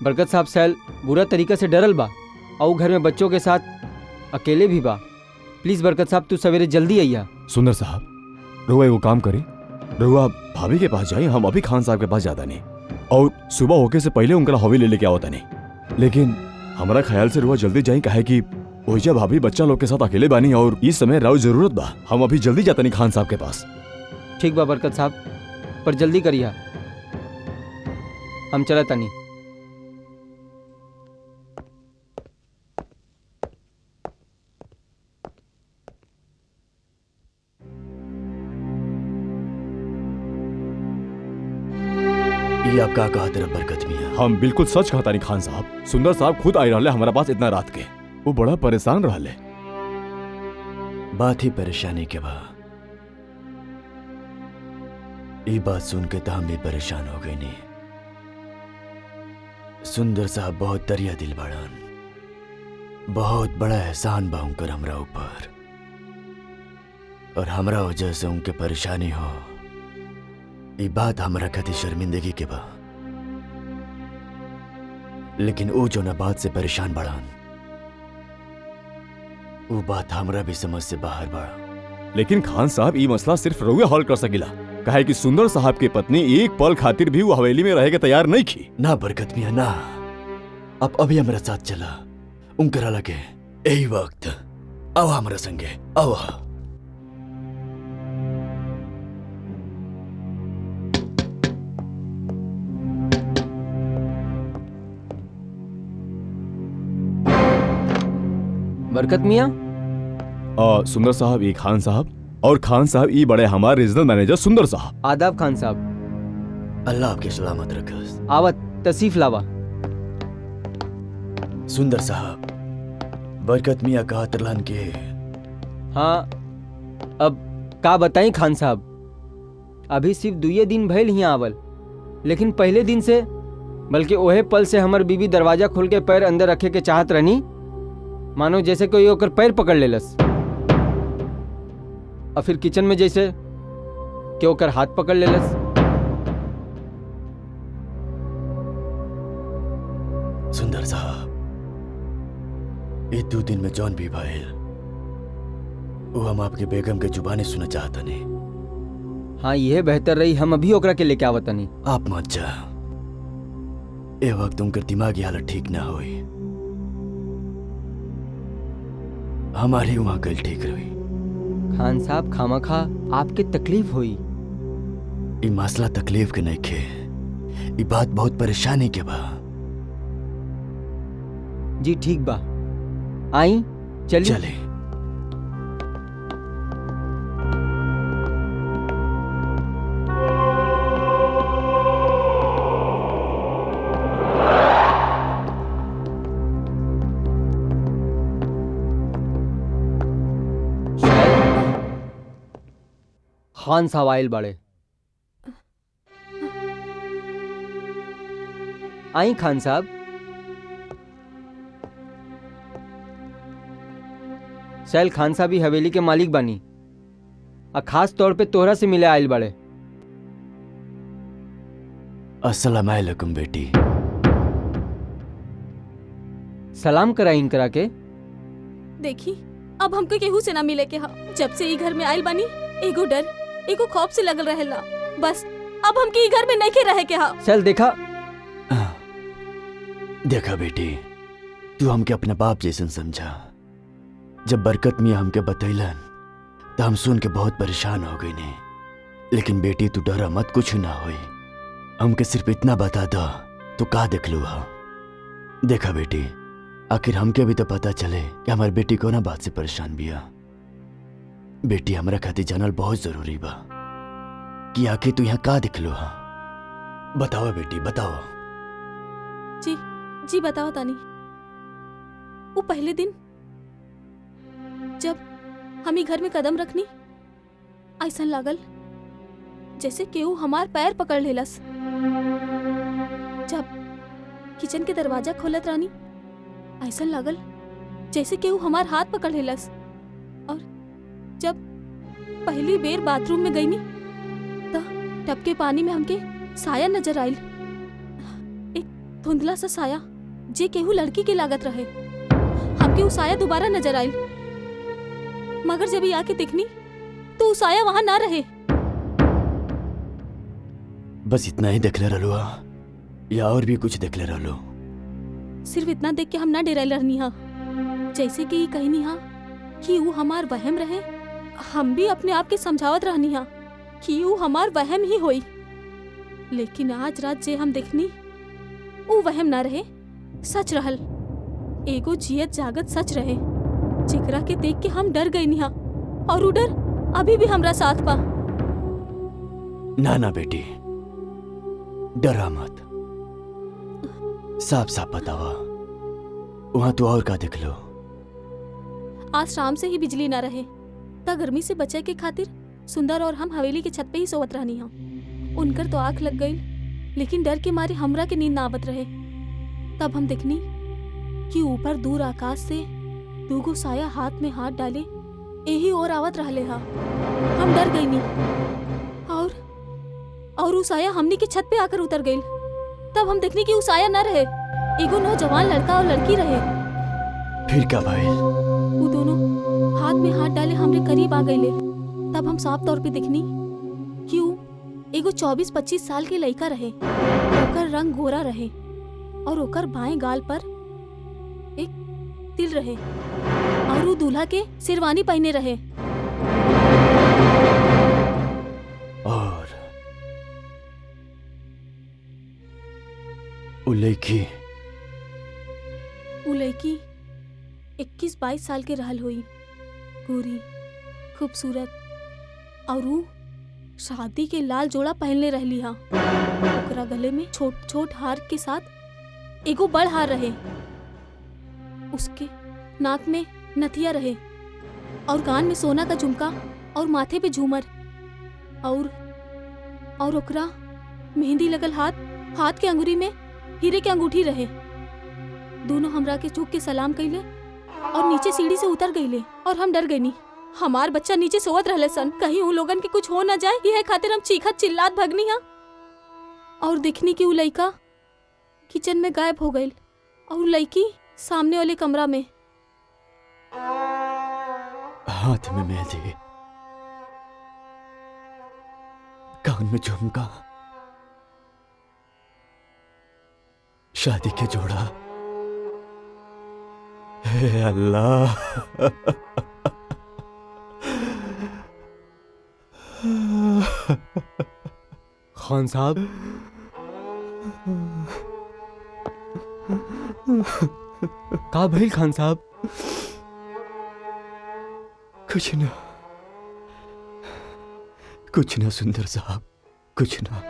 बरकत साहब, सैल बुरा तरीका से डरल बा और घर में बच्चों के साथ अकेले भी बा। प्लीज बरकत साहब, तू सवेरे जल्दी आइया। सुंदर साहब, रहुआ एगो काम करे, रहुआ भाभी के पास जाए, हम अभी खान साहब के पास जाता नहीं और सुबह होके से पहले उनका हवेली लेके आवता नहीं। लेकिन हमारा ख्याल से रहुआ जल्दी जाए, काहे कि ओइजा भाभी बच्चा लोग के साथ अकेले बानी और इस समय राव जरूरत बा। हम अभी जल्दी जाता नहीं खान साहब के पास। ठीक बा बरकत साहब, पर जल्दी करिया, हम चला तनी। ये आप का कहा तरफ बरकत मियाँ? हम बिल्कुल सच कहता नहीं खान साहब। सुंदर साहब खुद आई रहले हमारा पास इतना रात के, वो बड़ा परेशान रहले। बात ही परेशानी के बा। ये बात सुन के तो हम भी परेशान हो गई नहीं। सुंदर साहब बहुत दरिया दिल बाड़न, बहुत बड़ा एहसान बा उनकर हमरा ऊपर, और हमरा वजह से उनके परेशानी हो, ये बात हमरा खातिर शर्मिंदगी के बा। लेकिन वो जो ना बात से परेशान बाड़न, वो बात हमरा भी समझ से बाहर बा। लेकिन खान साहब ये मसला सिर्फ रउए हल कर सकिला, काहे कि सुंदर साहब की पत्नी एक पल खातिर भी वो हवेली में रहे के तैयार नहीं थी। ना बरकत मियाँ ना, अब अभी हमारा साथ चला, उनकरा लगे यही वक्त आओ हमारा संगे आओ। बरकत मियाँ, सुंदर साहब ये खान साहब, और खान साहब ये बड़े हमारे रीजनल मैनेजर सुंदर साहब। आदाब खान साहब। अल्लाह आपके सलामत रखस। आवत तसीफ लावा। सुंदर साहब, बरकत मियाँ कहा तरलान के। हाँ, अब का बताई खान साहब, अभी सिर्फ 2 दिन भइल हियाँ आवल, लेकिन पहले दिन से, बल्कि ओहे पल से हमर बीबी दरवाजा खोल के पैर अंदर रखे के चाहत रहनी, मानो जैसे कोई ओकर पैर पकड़ लेलस, और फिर किचन में जैसे कि ओकर हाथ पकड़ लेलस। सुंदर साहब, ये 2 दिन में जौन भी भइल, वो हम आपके बेगम के जुबानी सुना चाहता नहीं। हाँ, यह बेहतर रही, हम अभी ओकरा के लेके आवतनी। आप मत जा, ए वक्त उनकर दिमागी हालत ठीक ना हुई, हमारी वहां कल ठीक रही। खान साहब, खामखा आपके तकलीफ हुई। ये मसला तकलीफ के नहीं खे, ये बात बहुत परेशानी के बा। जी ठीक बा, आई चलिए। चले। खान साहब आयल बड़े। आई खान साहब। सैल खान साहब ही हवेली के मालिक बानी, और खास तौर पे तोहरा से मिले आयल बड़े। अस्सलाम वालेकुम बेटी। सलाम कराई इनकरा के। देखी, अब हमके केहू से ना मिले के हा। जब से ई घर में आयल बानी, एगो डर एगो खौफ से लगल रहेला। बस अब हमके ई घर में नहीं के रहे के हा। चल देखा देखा बेटी, तू हमके अपना बाप जैसन समझा। जब बरकत मियाँ हमके बतैलन तो हम सुन के बहुत परेशान हो गई ने। लेकिन बेटी तू डरा मत, कुछ ना होई। हमके सिर्फ इतना बता दो तो का देख लू हा। देखा बेटी, आखिर हमके भी तो पता चले कि हमारी बेटी को ना बात से परेशान बिया। बेटी, हमरा खातिर जानल बहुत जरूरी बा कि आखिर तू यहाँ का दिख लो हा। बताओ बेटी, बताओ। जी जी बताओ तानी। वो पहले दिन जब हम ही घर में कदम रखनी, ऐसा लागल जैसे केहू हमार पैर पकड़ लेलस। जब किचन के दरवाजा खोलत रानी, ऐसा लागल जैसे केहू हमार हाथ पकड़ लेलस। और जब पहली बेर बाथरूम में गई नी, तो टब के पानी में हमके साया नजर आयल। एक धुंधला सा साया, जे केहू लड़की के लागत रहे। हमके वो साया दोबारा नजर आयल, मगर जब ये आके दिखनी तो वो साया वहां ना रहे। बस इतना ही देख ले रहो या और भी कुछ देख ले रहो? सिर्फ इतना देख के हम ना डेराइल रहनी हा, जैसे कि कहनी हा कि वो हमार वहम रहे। हम भी अपने आप के समझावत रहनी हा कि ऊ हमार वहम ही होई, लेकिन आज रात जे हम देखनी ऊ वहम ना रहे, सच रहल। एगो जियत जागत सच रहे जेकरा के देख के हम डर गई निहा, और ऊ डर अभी भी हमरा साथ बा। ना ना बेटी, डरा मत। साफ साफ बतावा, वहां तू और का देख लो? आज शाम से ही बिजली ना रहे, ता गर्मी से बचे के खातिर सुंदर और हम हवेली के छत पे ही सोवत रहनी हा। उनकर तो आंख लग गई, लेकिन डर के मारे हमरा के नींद ना आवत रहे। तब हम देखनी कि ऊपर दूर आकाश से दूगो साया हाथ में हाथ डाले यही और आवत रहले हा। हम डर गई नी, और उ साया हमनी के छत पे आकर उतर गई। तब हम देखनी कि उ साया न रहे, एगो नौजवान लड़का और लड़की रहे। फिर क्या भाई? वो दोनों हाथ में हाथ डाले हमरे करीब आ गईले। तब हम साफ तौर पे देखनी कि उ एगो 24-25 साल के लड़का रहे। ओकर रंग गोरा रहे और ओकर बाएं गाल पर एक तिल रहे, और उ दूल्हा के शेरवानी पहने रहे। और उ लड़की 21-22 साल के रहल हुई, गोरी, खूबसूरत, और उ शादी के लाल जोड़ा पहनले रहली हा। ओकरा गले में छोट छोट हार के साथ एगो बड़ हार रहे। उसके नाक में नथिया रहे और कान में सोना का झुमका और माथे पे झूमर, और ओकरा मेहंदी लगल हाथ के अंगूरी में हीरे के अंगूठी रहे। दोनों हमरा के झुक के सलाम कइले और नीचे सीढ़ी से उतर गईले, और हम डर गईनी। हमार बच्चा नीचे सोवत रहले सन, कहीं उन लोगन के कुछ हो ना जाए, यह खातिर हम चीखत चिल्लात भगनी हा। और देखनी कि उ लड़का किचन में गायब हो गई, और लड़की सामने वाले कमरा में हाथ में मेहंदी, कान में झुमका, शादी के जोड़ा। हे अल्लाह! खान साहब, का भइल खान साहब? कुछ ना सुंदर साहब, कुछ ना।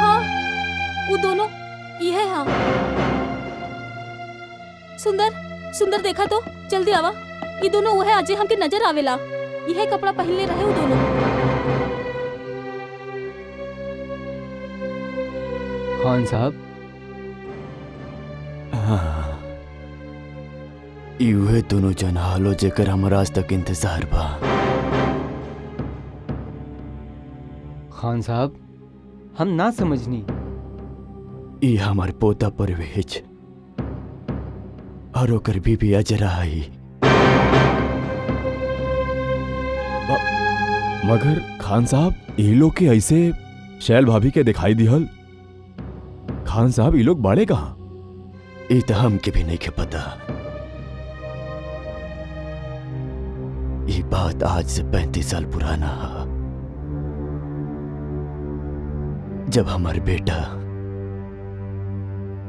हाँ, वो दोनों ये हाँ। सुंदर देखा तो जल्दी आवा। ये दोनों वो है अजय हमके नजर आवेला। यह कपड़ा पहनले रहे वो दोनों। खान साहब, हाँ, इहे दोनों जन हालो जेकर हमरा आज तक इंतजार बा। खान साहब, हम ना समझनी। ई हमार पोता परवेज और ओकर बीबी अजरा आई। मगर खान साहब ये लोग के ऐसे शैल भाभी के दिखाई दिहल। खान साहब ये लोग बाड़े कहाँ? ई तो हमके भी नहीं के पता। ये बात आज से 35 साल पुराना है, जब हमार बेटा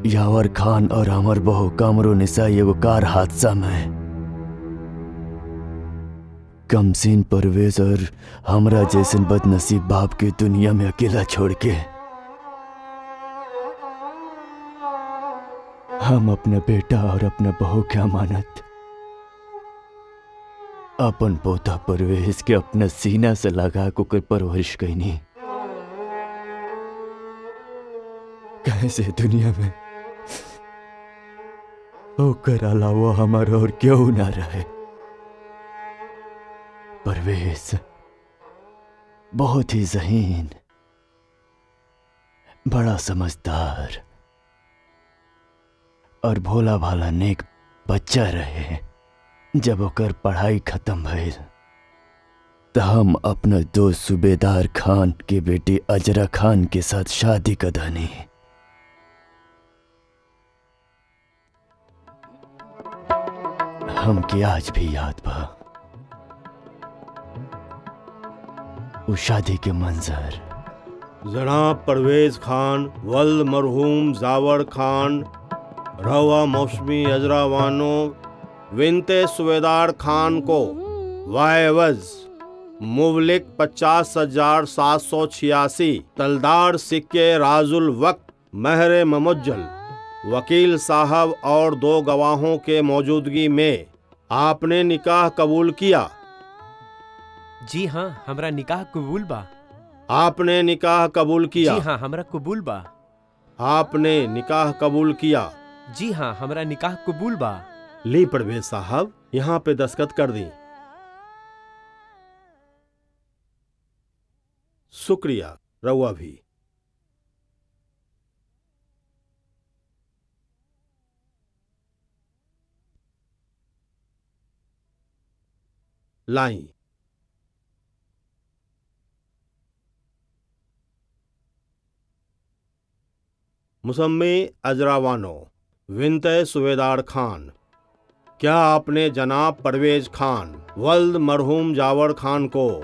यावर खान और हमार बहू कामरो निसा एगो कार हादसा में कमसीन परवेज और हमरा जैसन बदनसीब बाप के दुनिया में अकेला छोड़ के हम अपना बेटा और अपना बहू की अमानत अपन पोता परवेज के अपना सीना से लगा कर परवरिश कैनी। कैसे दुनिया में ओकर अलावा हमारा और क्यों ना रहे। परवेज बहुत ही ज़हीन, बड़ा समझदार और भोला भाला नेक बच्चा रहे। जब ओकर पढ़ाई खत्म भइल तो हम अपना दोस्त सूबेदार खान के बेटी अजरा खान के साथ शादी कदानी। हमके आज भी याद बा उस शादी के मंजर। जनाब परवेज खान वल्द मरहूम जावर खान रवा मौसमी अजरावानो विनते सुबेदार खान को वायवज मुबलिक 50,786 तलदार सिक्के राजुल वक्त महर ममुज्जल वकील साहब और 2 गवाहों के मौजूदगी में आपने निकाह कबूल किया। जी हाँ, हमरा निकाह कबूल बा। आपने निकाह कबूल किया। जी हाँ, हमरा कबूल बा। आपने निकाह कबूल किया। जी हाँ, हमरा निकाह कबूल बा। ली परवेज साहब यहाँ पे दस्तखत कर दी। शुक्रिया। रउआ भी। लाई। मुसम्मी अजरावानो विनते सुबेदार खान, क्या आपने जनाब परवेज खान वल्द मरहूम जावर खान को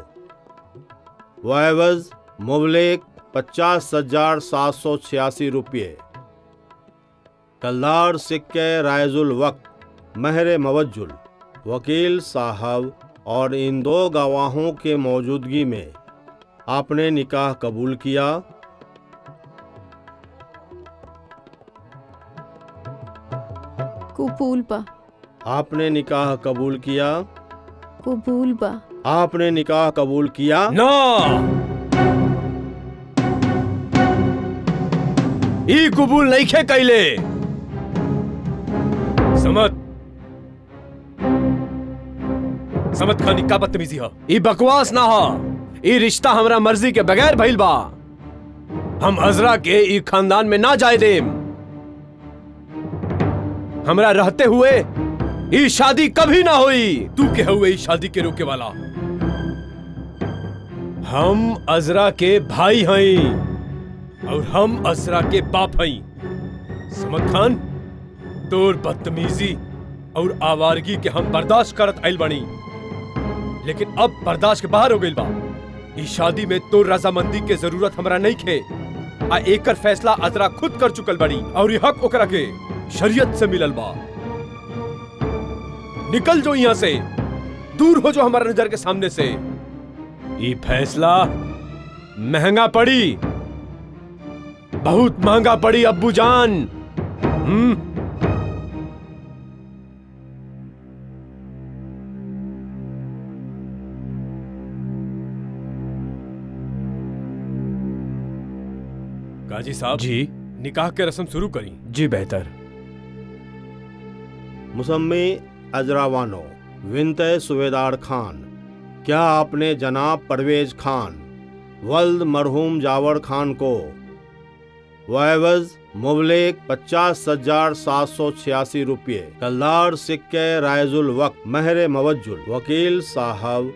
वायवज मुबलिक 50,786 रुपये तलदार सिक्के रायजुल वक्त महर मवज्जुल वकील साहब और इन 2 गवाहों के मौजूदगी में आपने निकाह कबूल किया? कबूल बा। आपने निकाह कबूल किया? कबूल बा। आपने निकाह कबूल किया? ना, ई कबूल नहीं खे कैले। समत खानी का बदतमीजी है। ई बकवास ना हो। ई रिश्ता हमरा मर्जी के बगैर भइल बा। हम अजरा के ई खानदान में ना जाए देम। हमरा रहते हुए ई शादी कभी ना हुई। तू के हुए ई शादी के रोके वाला? हम अजरा के भाई हैं और हम अजरा के बाप हैं। समत खान, तोर बदतमीजी और आवारगी के हम बर्दाश्त करत आइल बानी, लेकिन अब बर्दाश्त के बाहर हो गइल बा। इस शादी में तो रजामंदी के जरूरत हमरा नहीं खे। आ एकर फैसला अजरा खुद कर चुकल बड़ी और ये हक ओकरा के शरीयत से मिलल बा। निकल जो यहाँ से, दूर हो जो हमारे नजर के सामने से। ये फैसला महंगा पड़ी, बहुत महंगा पड़ी अब्बू जान। काजी साहब जी, निकाह के रस्म शुरू करी। जी बेहतर। मुसम्मी अजरावानो विनते सुबेदार खान, क्या आपने जनाब परवेज खान वल्द मरहूम जावर खान को वैवज मुबलेक 50,786 रुपये। कलदार सिक्के रायजुल वक्त महर मवज्जुल वकील साहब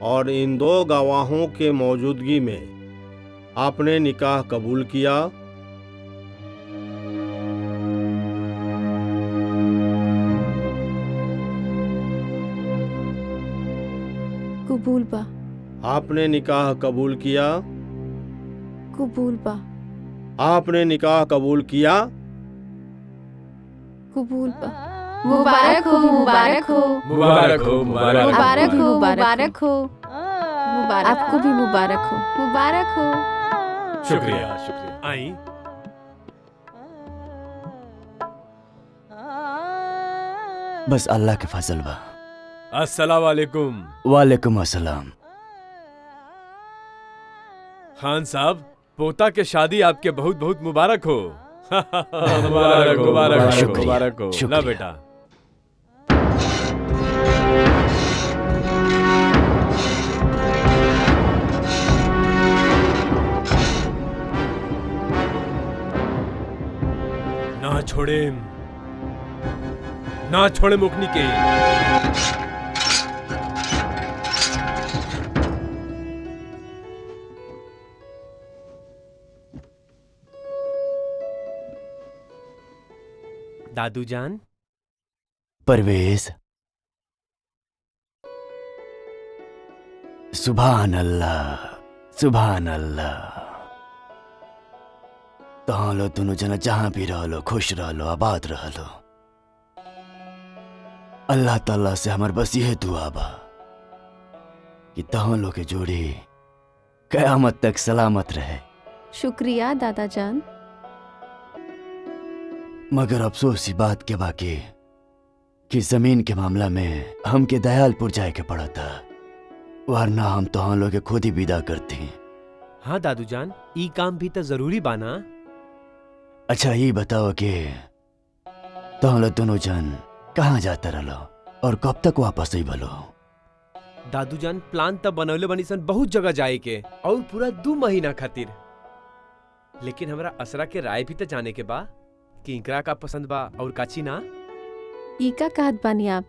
और इन दो गवाहों के मौजूदगी में आपने निकाह कबूल किया। कबूल बा। आपने निकाह कबूल किया। कबूल बा। आपने निकाह कबूल किया। कबूल बा। मुबारक हो, मुबारक हो, मुबारक हो, मुबारक हो, मुबारक हो, मुबारक मुबारक हो, मुबारक आपको भी मुबारक हो। मुबारक हो। शुक्रिया शुक्रिया। आई बस अल्लाह के फजल बा। अस्सलाम वालेकुम। वालेकुम अस्सलाम। खान साहब, पोता के शादी आपके बहुत बहुत मुबारक हो। मुबारक हो, मुबारक हो, शुक्रिया, मुबारक हो। शुक्रिया। ना बेटा। ना छोड़े, ना छोड़े मुकनी के। दादू जान, परवेज, सुभान अल्लाह, सुभान अल्लाह। तहाँ लो दोनों जना जहां भी रह लो, खुश रह लो, आबाद रह लो। अल्लाह ताला से हमार बस यह दुआ बा कि तहाँ लो के जोड़ी कयामत तक सलामत रहे। शुक्रिया दादा जान। मगर अफसोस की बात के बाकी कि जमीन के मामला में हमके दयालपुर जाए के पड़ा था, वरना हम तो हम लोग खुद ही विदा करती। हाँ दादू जान, ई काम भी तो जरूरी बाना। अच्छा ये बताओ कि तो हम लोग दोनों जन कहाँ जाता रहो और कब तक वापस आई भलो? दादू जान, प्लान तब बनवले बनी सन बहुत जगह जाए के और पूरा 2 महीना खातिर। लेकिन हमरा असरा के राय भी तो जाने के बा कि इकरा का पसंद बा और काची ना। इका कहत बानी आप,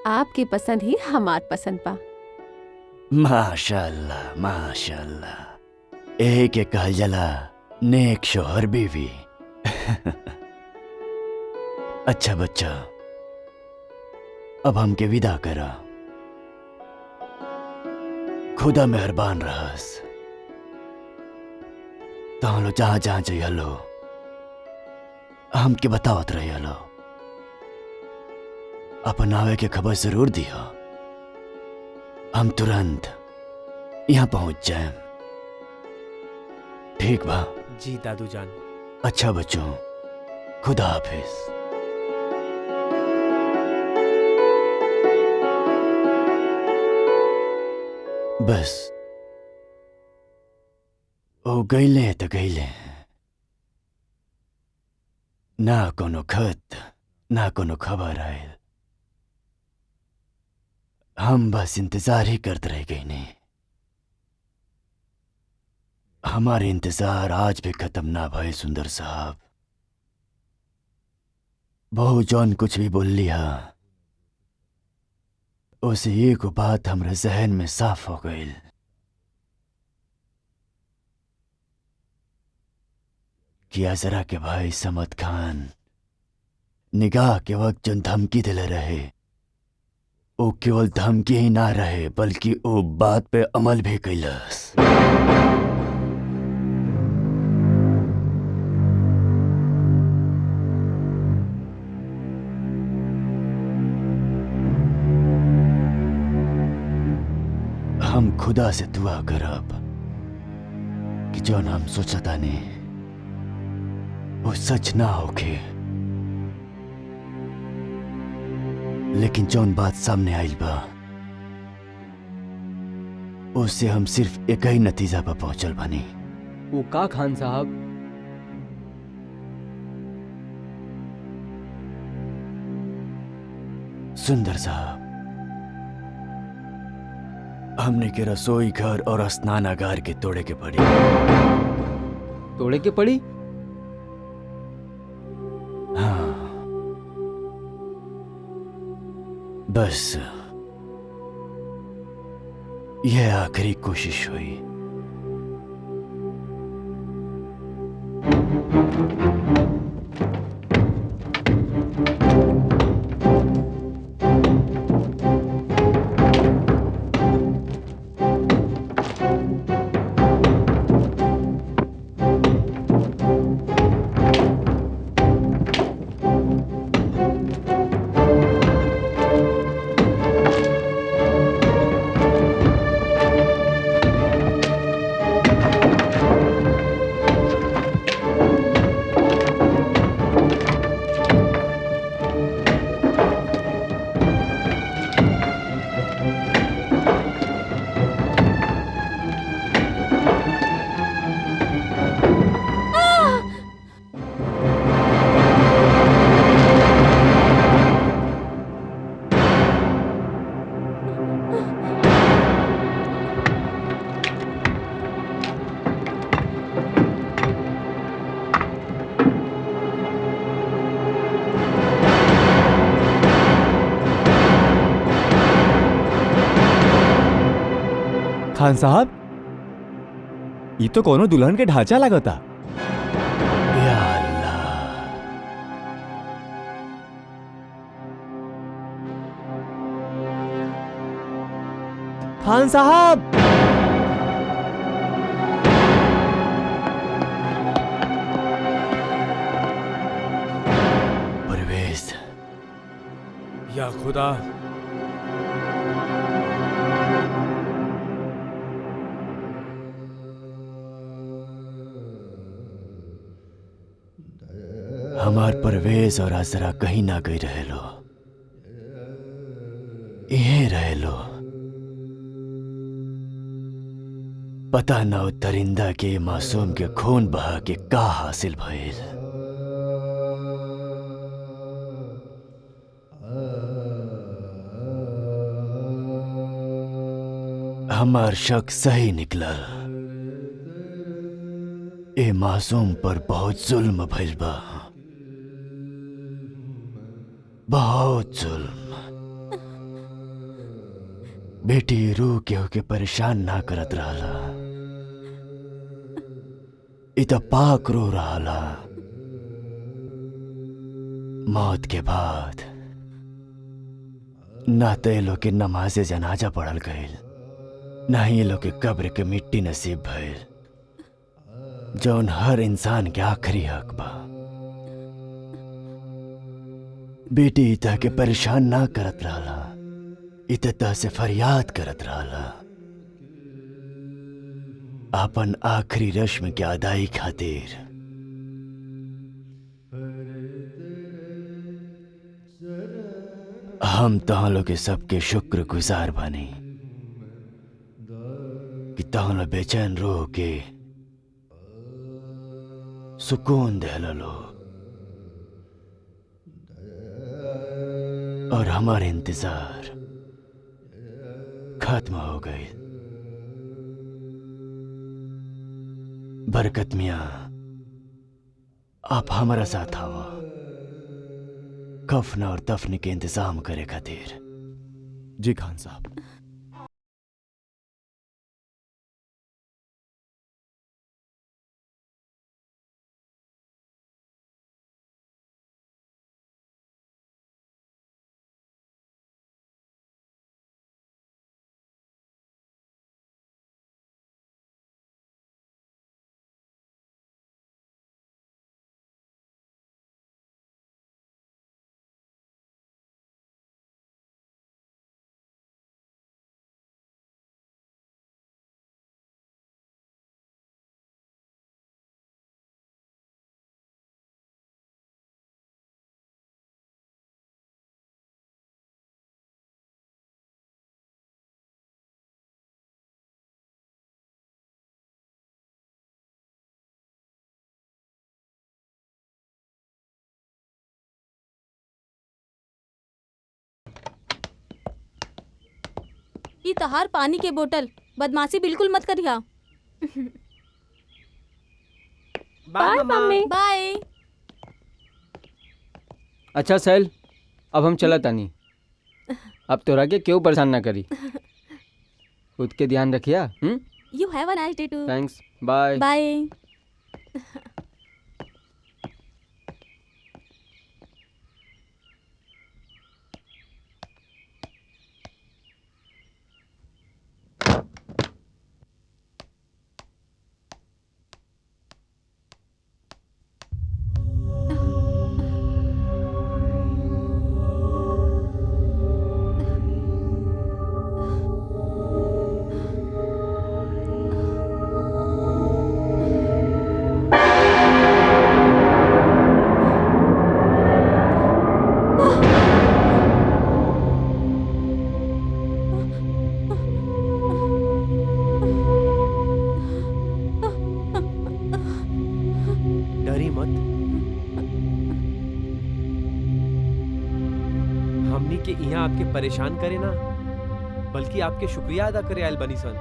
आपकी पसंद ही हमार पसंद बा। माशाअल्लाह, माशाअल्लाह। यही के कहल जला नेक शोहर बीवी। अच्छा बच्चा, अब हमके विदा करा। खुदा मेहरबान रहस। तो हम लोग जहां जहां जाइए लो हमके बतावत रही लो। अपन आवे के खबर जरूर दिया, हम तुरंत यहाँ पहुंच जाए। ठीक बा? जी दादू जान। अच्छा बच्चों, खुदा हाफिज। बस ओ गईले तो गईले, ना कोनो खत ना कोनो खबर आयल। हम बस इंतजार ही करते रह गए ने। हमारे इंतजार आज भी खत्म ना भय सुंदर साहब। बहु जौन कुछ भी बोल लिया उसे एक बात हमरे जहन में साफ हो गई कि अजरा के भाई समद खान निगाह के वक्त जो धमकी दिले रहे, वो केवल धमकी ही ना रहे बल्कि वो बात पे अमल भी कैलस। हम खुदा से दुआ करब कि जो हम सोचता नहीं वो सच ना होके, लेकिन जौन बात सामने आइल बा उससे हम सिर्फ एक ही नतीजा पर पहुंचल बानी। वो का खान साहब? सुंदर साहब, हमने के रसोई घर और स्नानागार के तोड़े के पड़ी। तोड़े के पड़ी? बस यह आखिरी कोशिश हुई। खान साहब, ये तो कोनो दुल्हन के ढांचा लगता। या अल्लाह, खान साहब, परवेज, या खुदा, हमार परवेज और आजरा कहीं ना गई रहे लो, यहीं रहे लो। पता ना वो दरिंदा के मासूम के खून बहा के का हासिल भइल। हमार शक सही निकलल। ए मासूम पर बहुत जुल्म भइल बा, बहुत जुल्म। बेटी रू केहू के परेशान ना करत रहला, इ त पाक रो रहला। मौत के बाद ना तो ये लोग के नमाज़े जनाजा पढ़ल गईल, ना ही ये लोग के कब्र के मिट्टी नसीब भइल, जौन हर इंसान के आखिरी हक बा। बेटी इता के परेशान ना करत रहला, इता से फरियाद करत रहला। आपन आखिरी रस्म के अदाई खातिर। हम तहाँ लोग के सबके शुक्र गुजार बानी कि तहाँ लोग बेचैन रूह के सुकून देहलो और हमारे इंतजार खत्म हो गई। बरकत मियां, आप हमारा साथ आओ कफन और दफन के इंतजाम करे खातिर। जी खान साहब। ई तहार पानी के बोतल, बदमाशी बिल्कुल मत करिया। Bye mummy. बाय। अच्छा सैल, अब हम चला तानी। अब तोरा के क्यों परेशान ना करी। खुद के ध्यान रखिया। You have a nice day too. Thanks, bye bye. डरी मत। हमनी के यहाँ आपके परेशान करे ना, बल्कि आपके शुक्रिया अदा करे आयल बनी सन।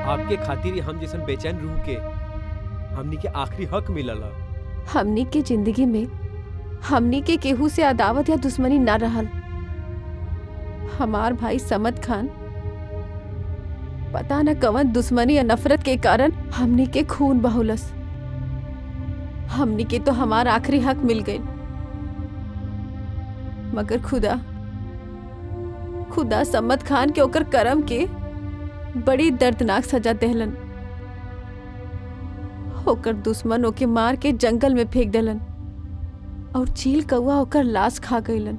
आपके खातिर हम जैसन बेचैन रूह के हमनी के आखिरी हक मिलल है। हमनी के जिंदगी में हमनी के केहू से अदावत या दुश्मनी ना रहल। हमार भाई समद खान पता न कवन दुश्मनी या नफरत के कारण हमनी के खून बहौलस। हमनी के तो हमार आखिरी हक मिल गए, मगर खुदा समद खान के ओकर करम के बड़ी दर्दनाक सजा देहलन। ओकर दुश्मन ओके मार के जंगल में फेंक देलन और चील कौआ ओकर लाश खा गईलन।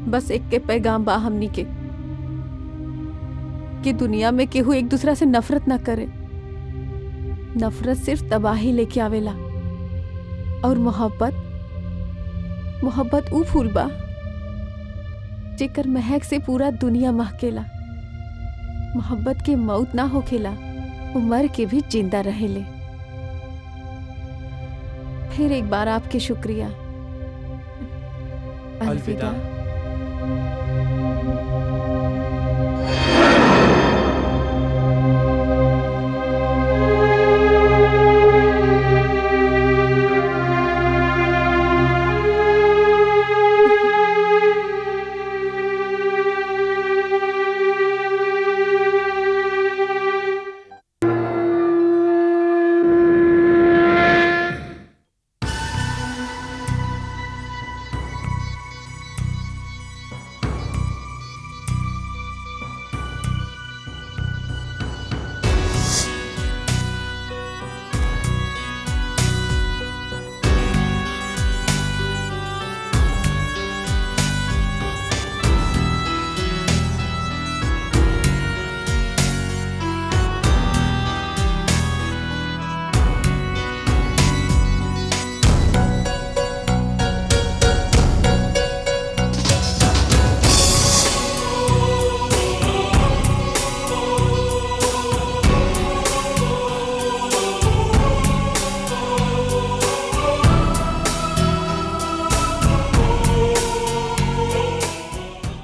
बस एक के पैगाम बा हमनी के कि दुनिया में केहू एक दूसरा से नफरत ना करे। नफरत सिर्फ तबाही लेके आवेला और मोहब्बत ऊ फूल बा जेकर महक से पूरा दुनिया महकेला। मोहब्बत के मौत ना होखेला, वो मर के भी जिंदा रहेले। फिर एक बार आपके शुक्रिया। अलविदा।